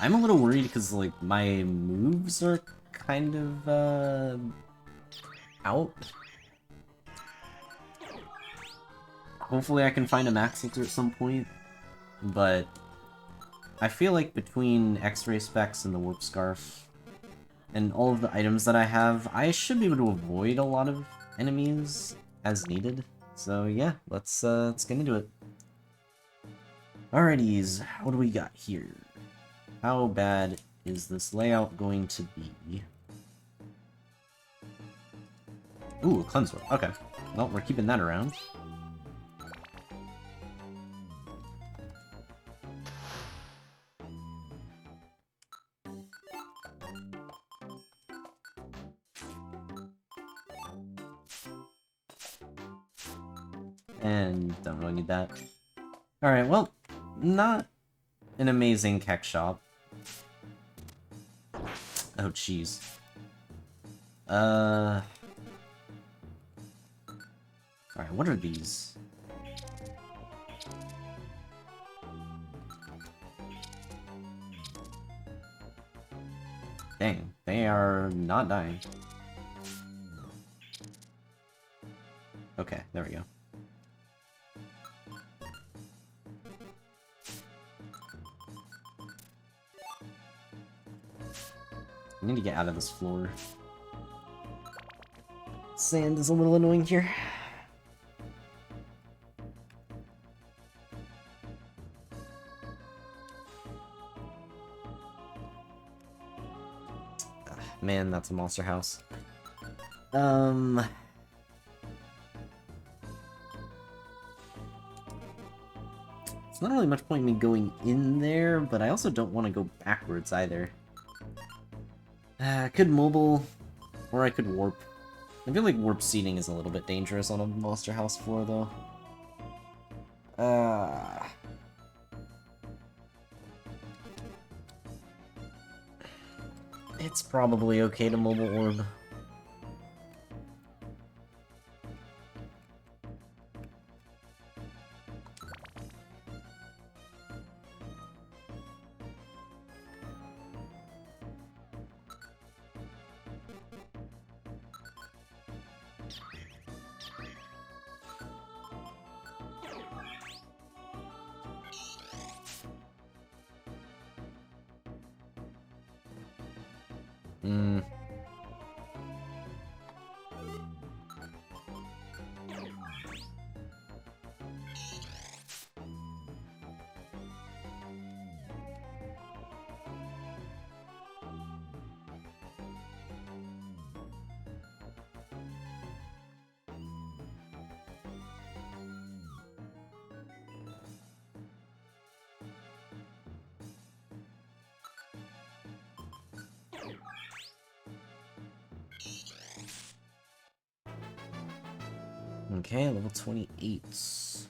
I'm a little worried because, like, my moves are kind of, out. Hopefully I can find a max filter at some point, but I feel like between X-ray specs and the warp scarf and all of the items that I have, I should be able to avoid a lot of enemies as needed. So yeah, let's get into it. Alrighties, what do we got here? How bad is this layout going to be? Ooh, a cleanser. Okay. Well, we're keeping that around. And don't really need that. Alright, well, not an amazing Keck shop. Oh, jeez. Alright, what are these? Dang, they are not dying. Okay, there we go. I need to get out of this floor. Sand is a little annoying here. Man, that's a monster house. It's not really much point in me going in there, but I also don't want to go backwards either. I could mobile, or I could warp. I feel like warp seating is a little bit dangerous on a monster house floor, though. It's probably okay to mobile orb. Okay, level 28. So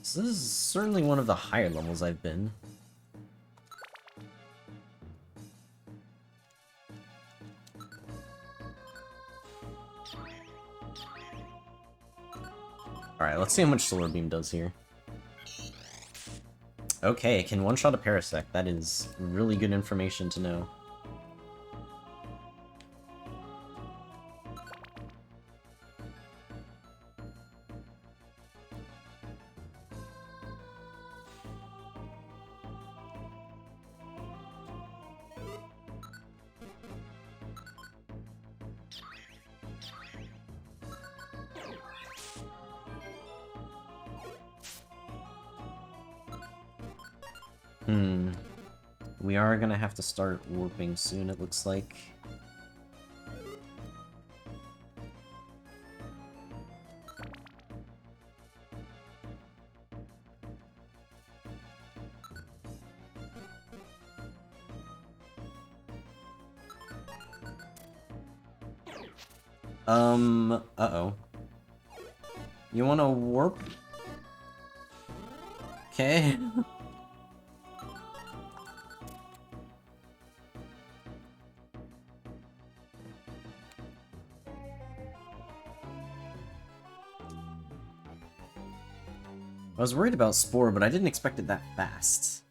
this is certainly one of the higher levels I've been. Alright, let's see how much Solar Beam does here. Okay, it can one-shot a Parasect. That is really good information to know. We are gonna have to start warping soon, it looks like. Uh-oh. You wanna warp? Okay. I was worried about Spore, but I didn't expect it that fast.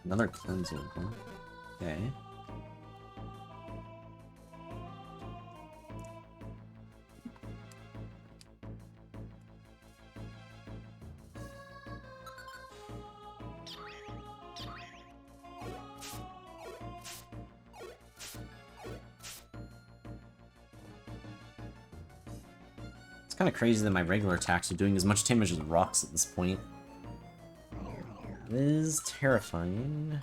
Another cleanse orb, huh? Okay. It's kind of crazy that my regular attacks are doing as much damage as rocks at this point. It is terrifying.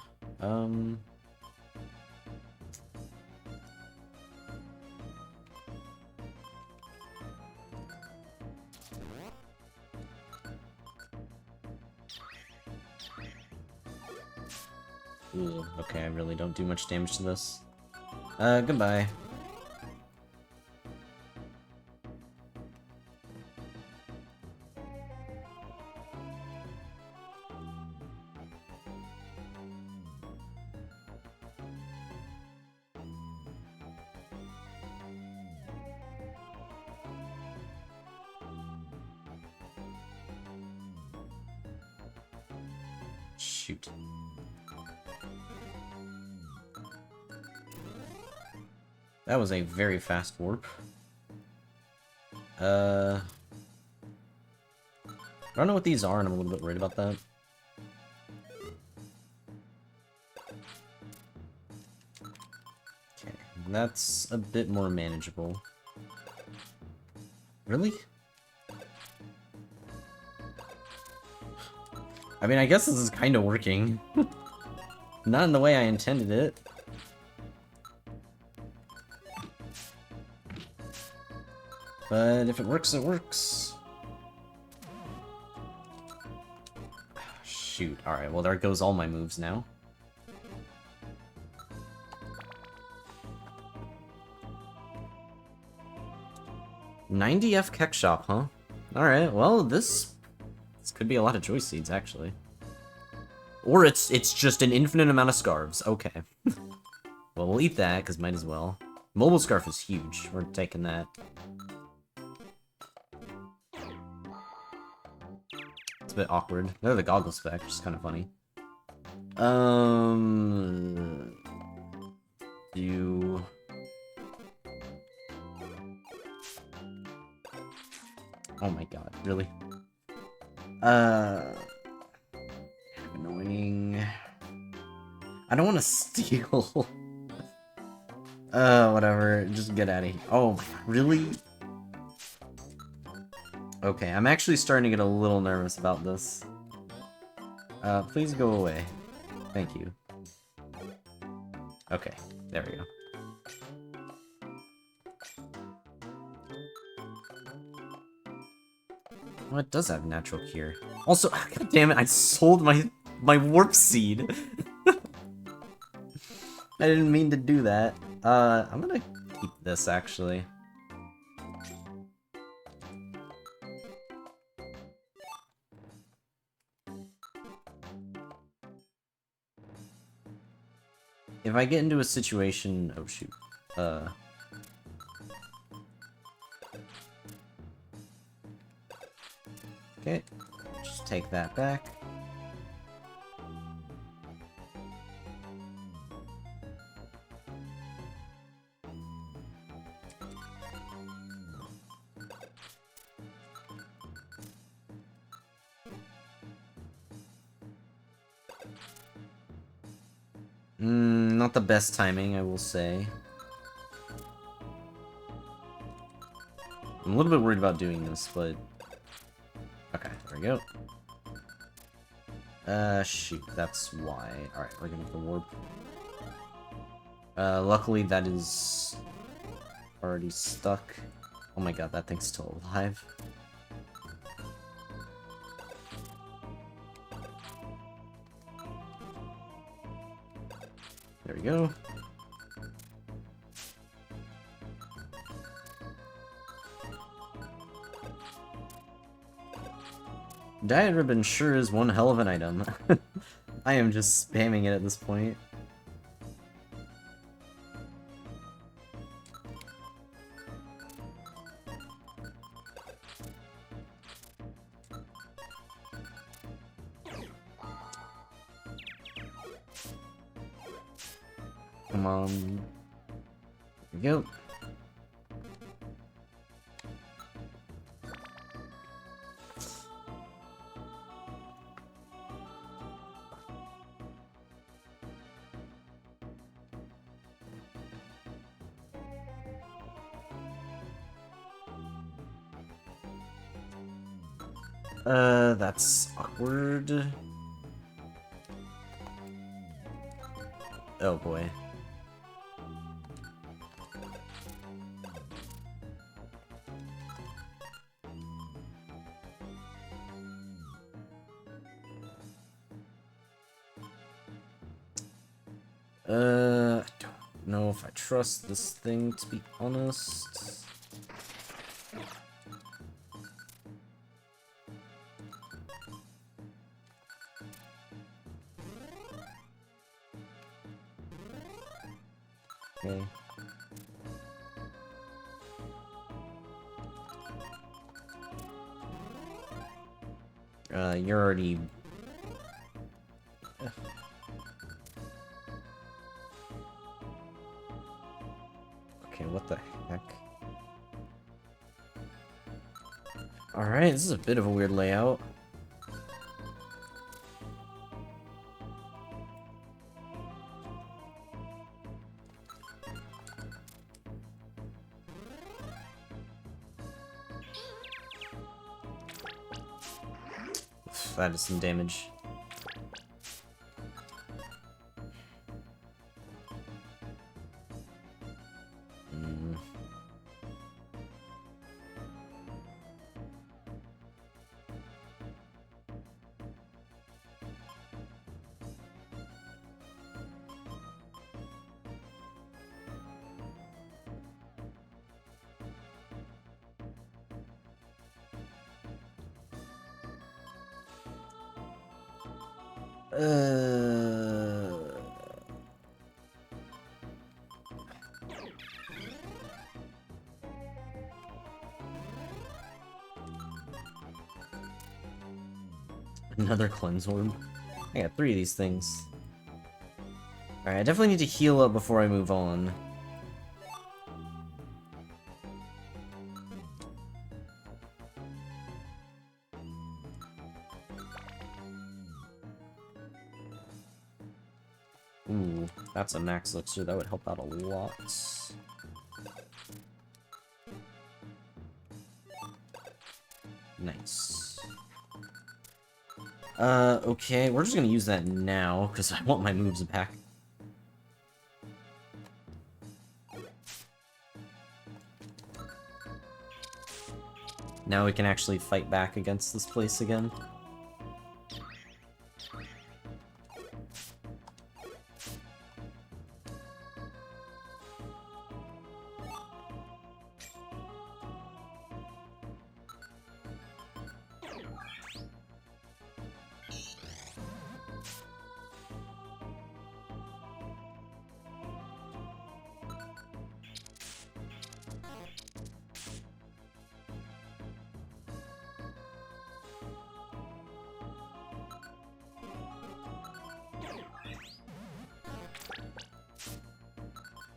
Ooh, okay, I really don't do much damage to this. Goodbye. Shoot. That was a very fast warp. I don't know what these are, and I'm a little bit worried about that. Okay, that's a bit more manageable. Really? I mean, I guess this is kind of working. Not in the way I intended it. But if it works, it works. Shoot. Alright, well there goes all my moves now. $90 Keck Shop, huh? Alright, well this could be a lot of Joy Seeds, actually. Or it's just an infinite amount of scarves. Okay. Well, we'll eat that, because might as well. Mobile Scarf is huge. We're taking that. It's a bit awkward. They're the goggle spec, which is kind of funny. You... Oh my god, really? Annoying. I don't want to steal. Whatever. Just get out of here. Oh, really? Okay, I'm actually starting to get a little nervous about this. Please go away. Thank you. Okay, there we go. Well, it does have natural cure. Also, god damn it, I sold my warp seed. I didn't mean to do that. I'm gonna keep this actually. If I get into a situation, oh shoot. Okay, just take that back. Not the best timing, I will say. I'm a little bit worried about doing this, but... Okay, there we go. Shoot, that's why. Alright, we're gonna have to warp. Luckily that is... already stuck. Oh my god, that thing's still alive. There we go. Diet Ribbon sure is one hell of an item. I am just spamming it at this point. Come on. There we go. That's awkward. Oh boy. I don't know if I trust this thing, to be honest. Okay. You're already... Okay, what the heck? Alright, this is a bit of a weird layout. That is some damage. Another cleanse orb. I got 3 of these things. Alright, I definitely need to heal up before I move on. Ooh, that's a max elixir. That would help out a lot. Nice. Okay, we're just gonna use that now, because I want my moves back. Now we can actually fight back against this place again.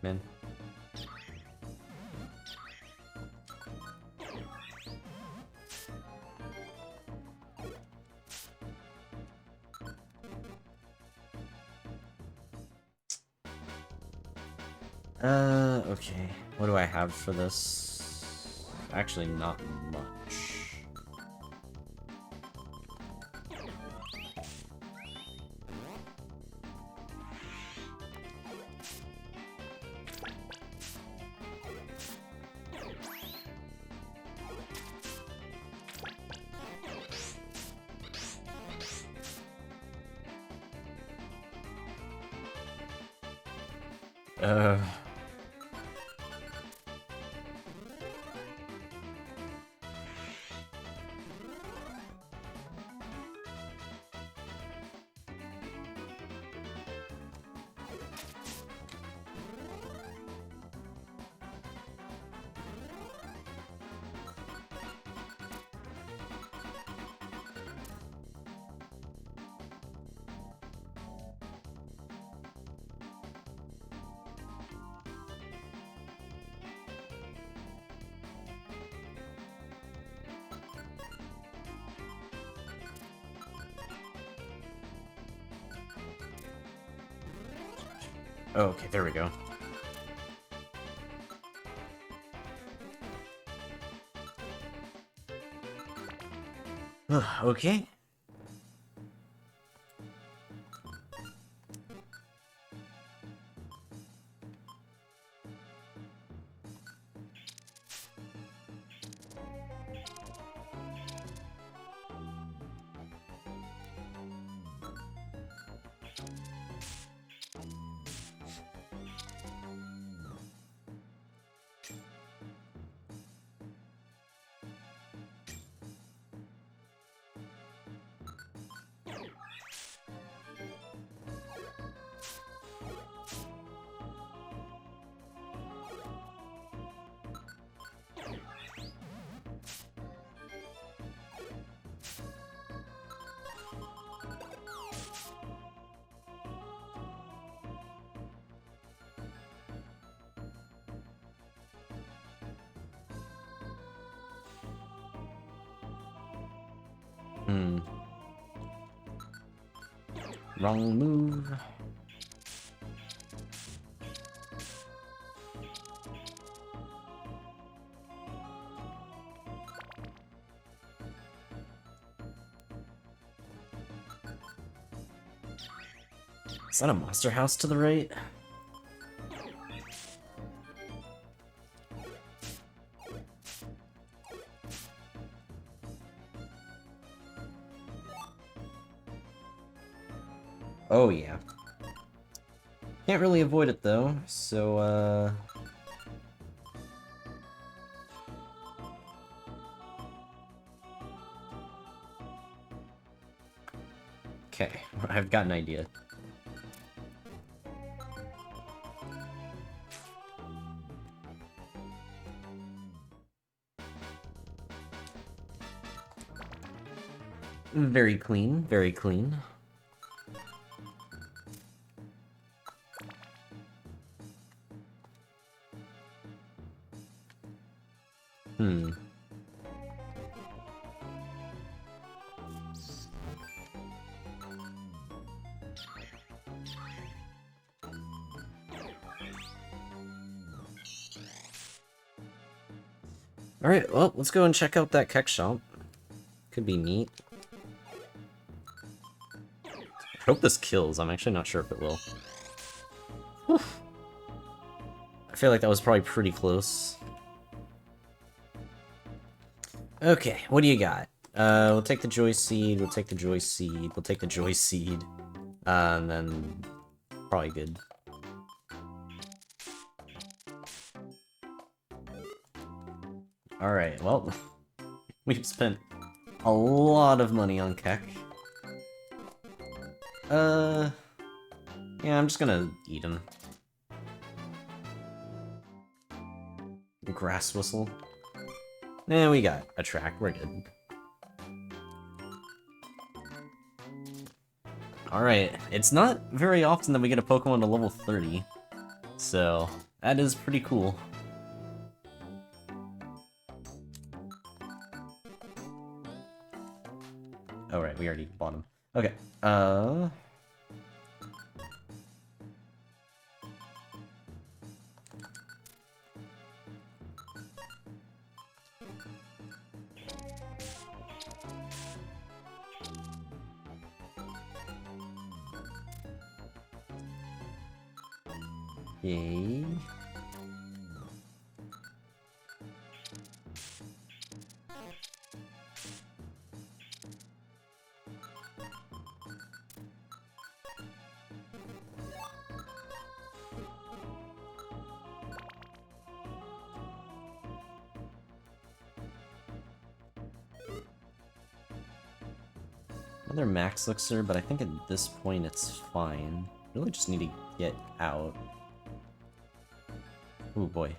Man. Okay. What do I have for this? Actually, not much. Uh... Oh, okay, there we go. Okay. Wrong move. Is that a monster house to the right? Oh, yeah. Can't really avoid it, though, so, okay, I've got an idea. Very clean, very clean. Alright, well, let's go and check out that Keck shop. Could be neat. I hope this kills. I'm actually not sure if it will. Whew. I feel like that was probably pretty close. Okay, what do you got? We'll take the Joy Seed, we'll take the Joy Seed, we'll take the Joy Seed, and then probably good. Alright, well, we've spent a lot of money on Keck. Yeah, I'm just gonna eat him. Grass Whistle. Eh, we got a track, we're good. Alright, it's not very often that we get a Pokemon to level 30, so that is pretty cool. Oh right, we already bought him. Okay, Yay. Another max elixir, but I think at this point it's fine. Really just need to get out. Oh boy.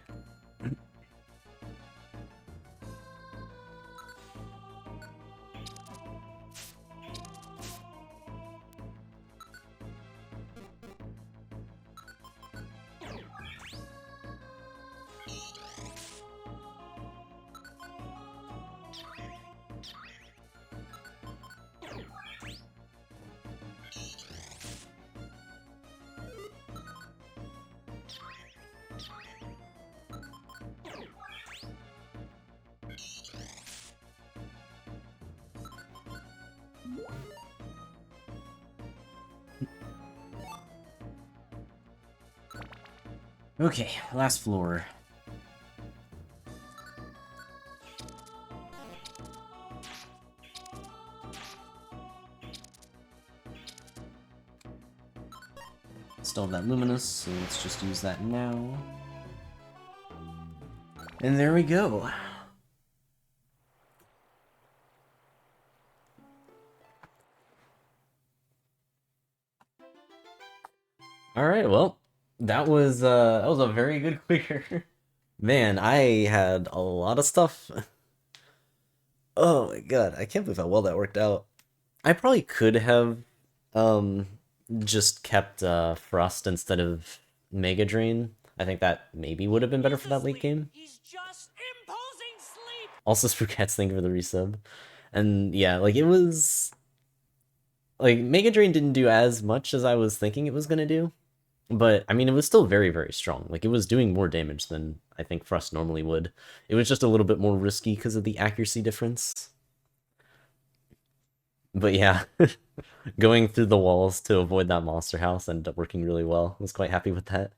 Okay, last floor. Still have that luminous, so let's just use that now. And there we go. Alright, well, that was a very good clear. Man, I had a lot of stuff. Oh my god, I can't believe how well that worked out. I probably could have just kept Frost instead of Mega Drain. I think that maybe would have been better for that late game. He's just imposing sleep. Also, Spookats, thank you for the resub. And yeah, like it was like Mega Drain didn't do as much as I was thinking it was gonna do. But I mean, it was still very, very strong. Like it was doing more damage than I think Frost normally would. It was just a little bit more risky because of the accuracy difference. But yeah, going through the walls to avoid that monster house ended up working really well. I was quite happy with that.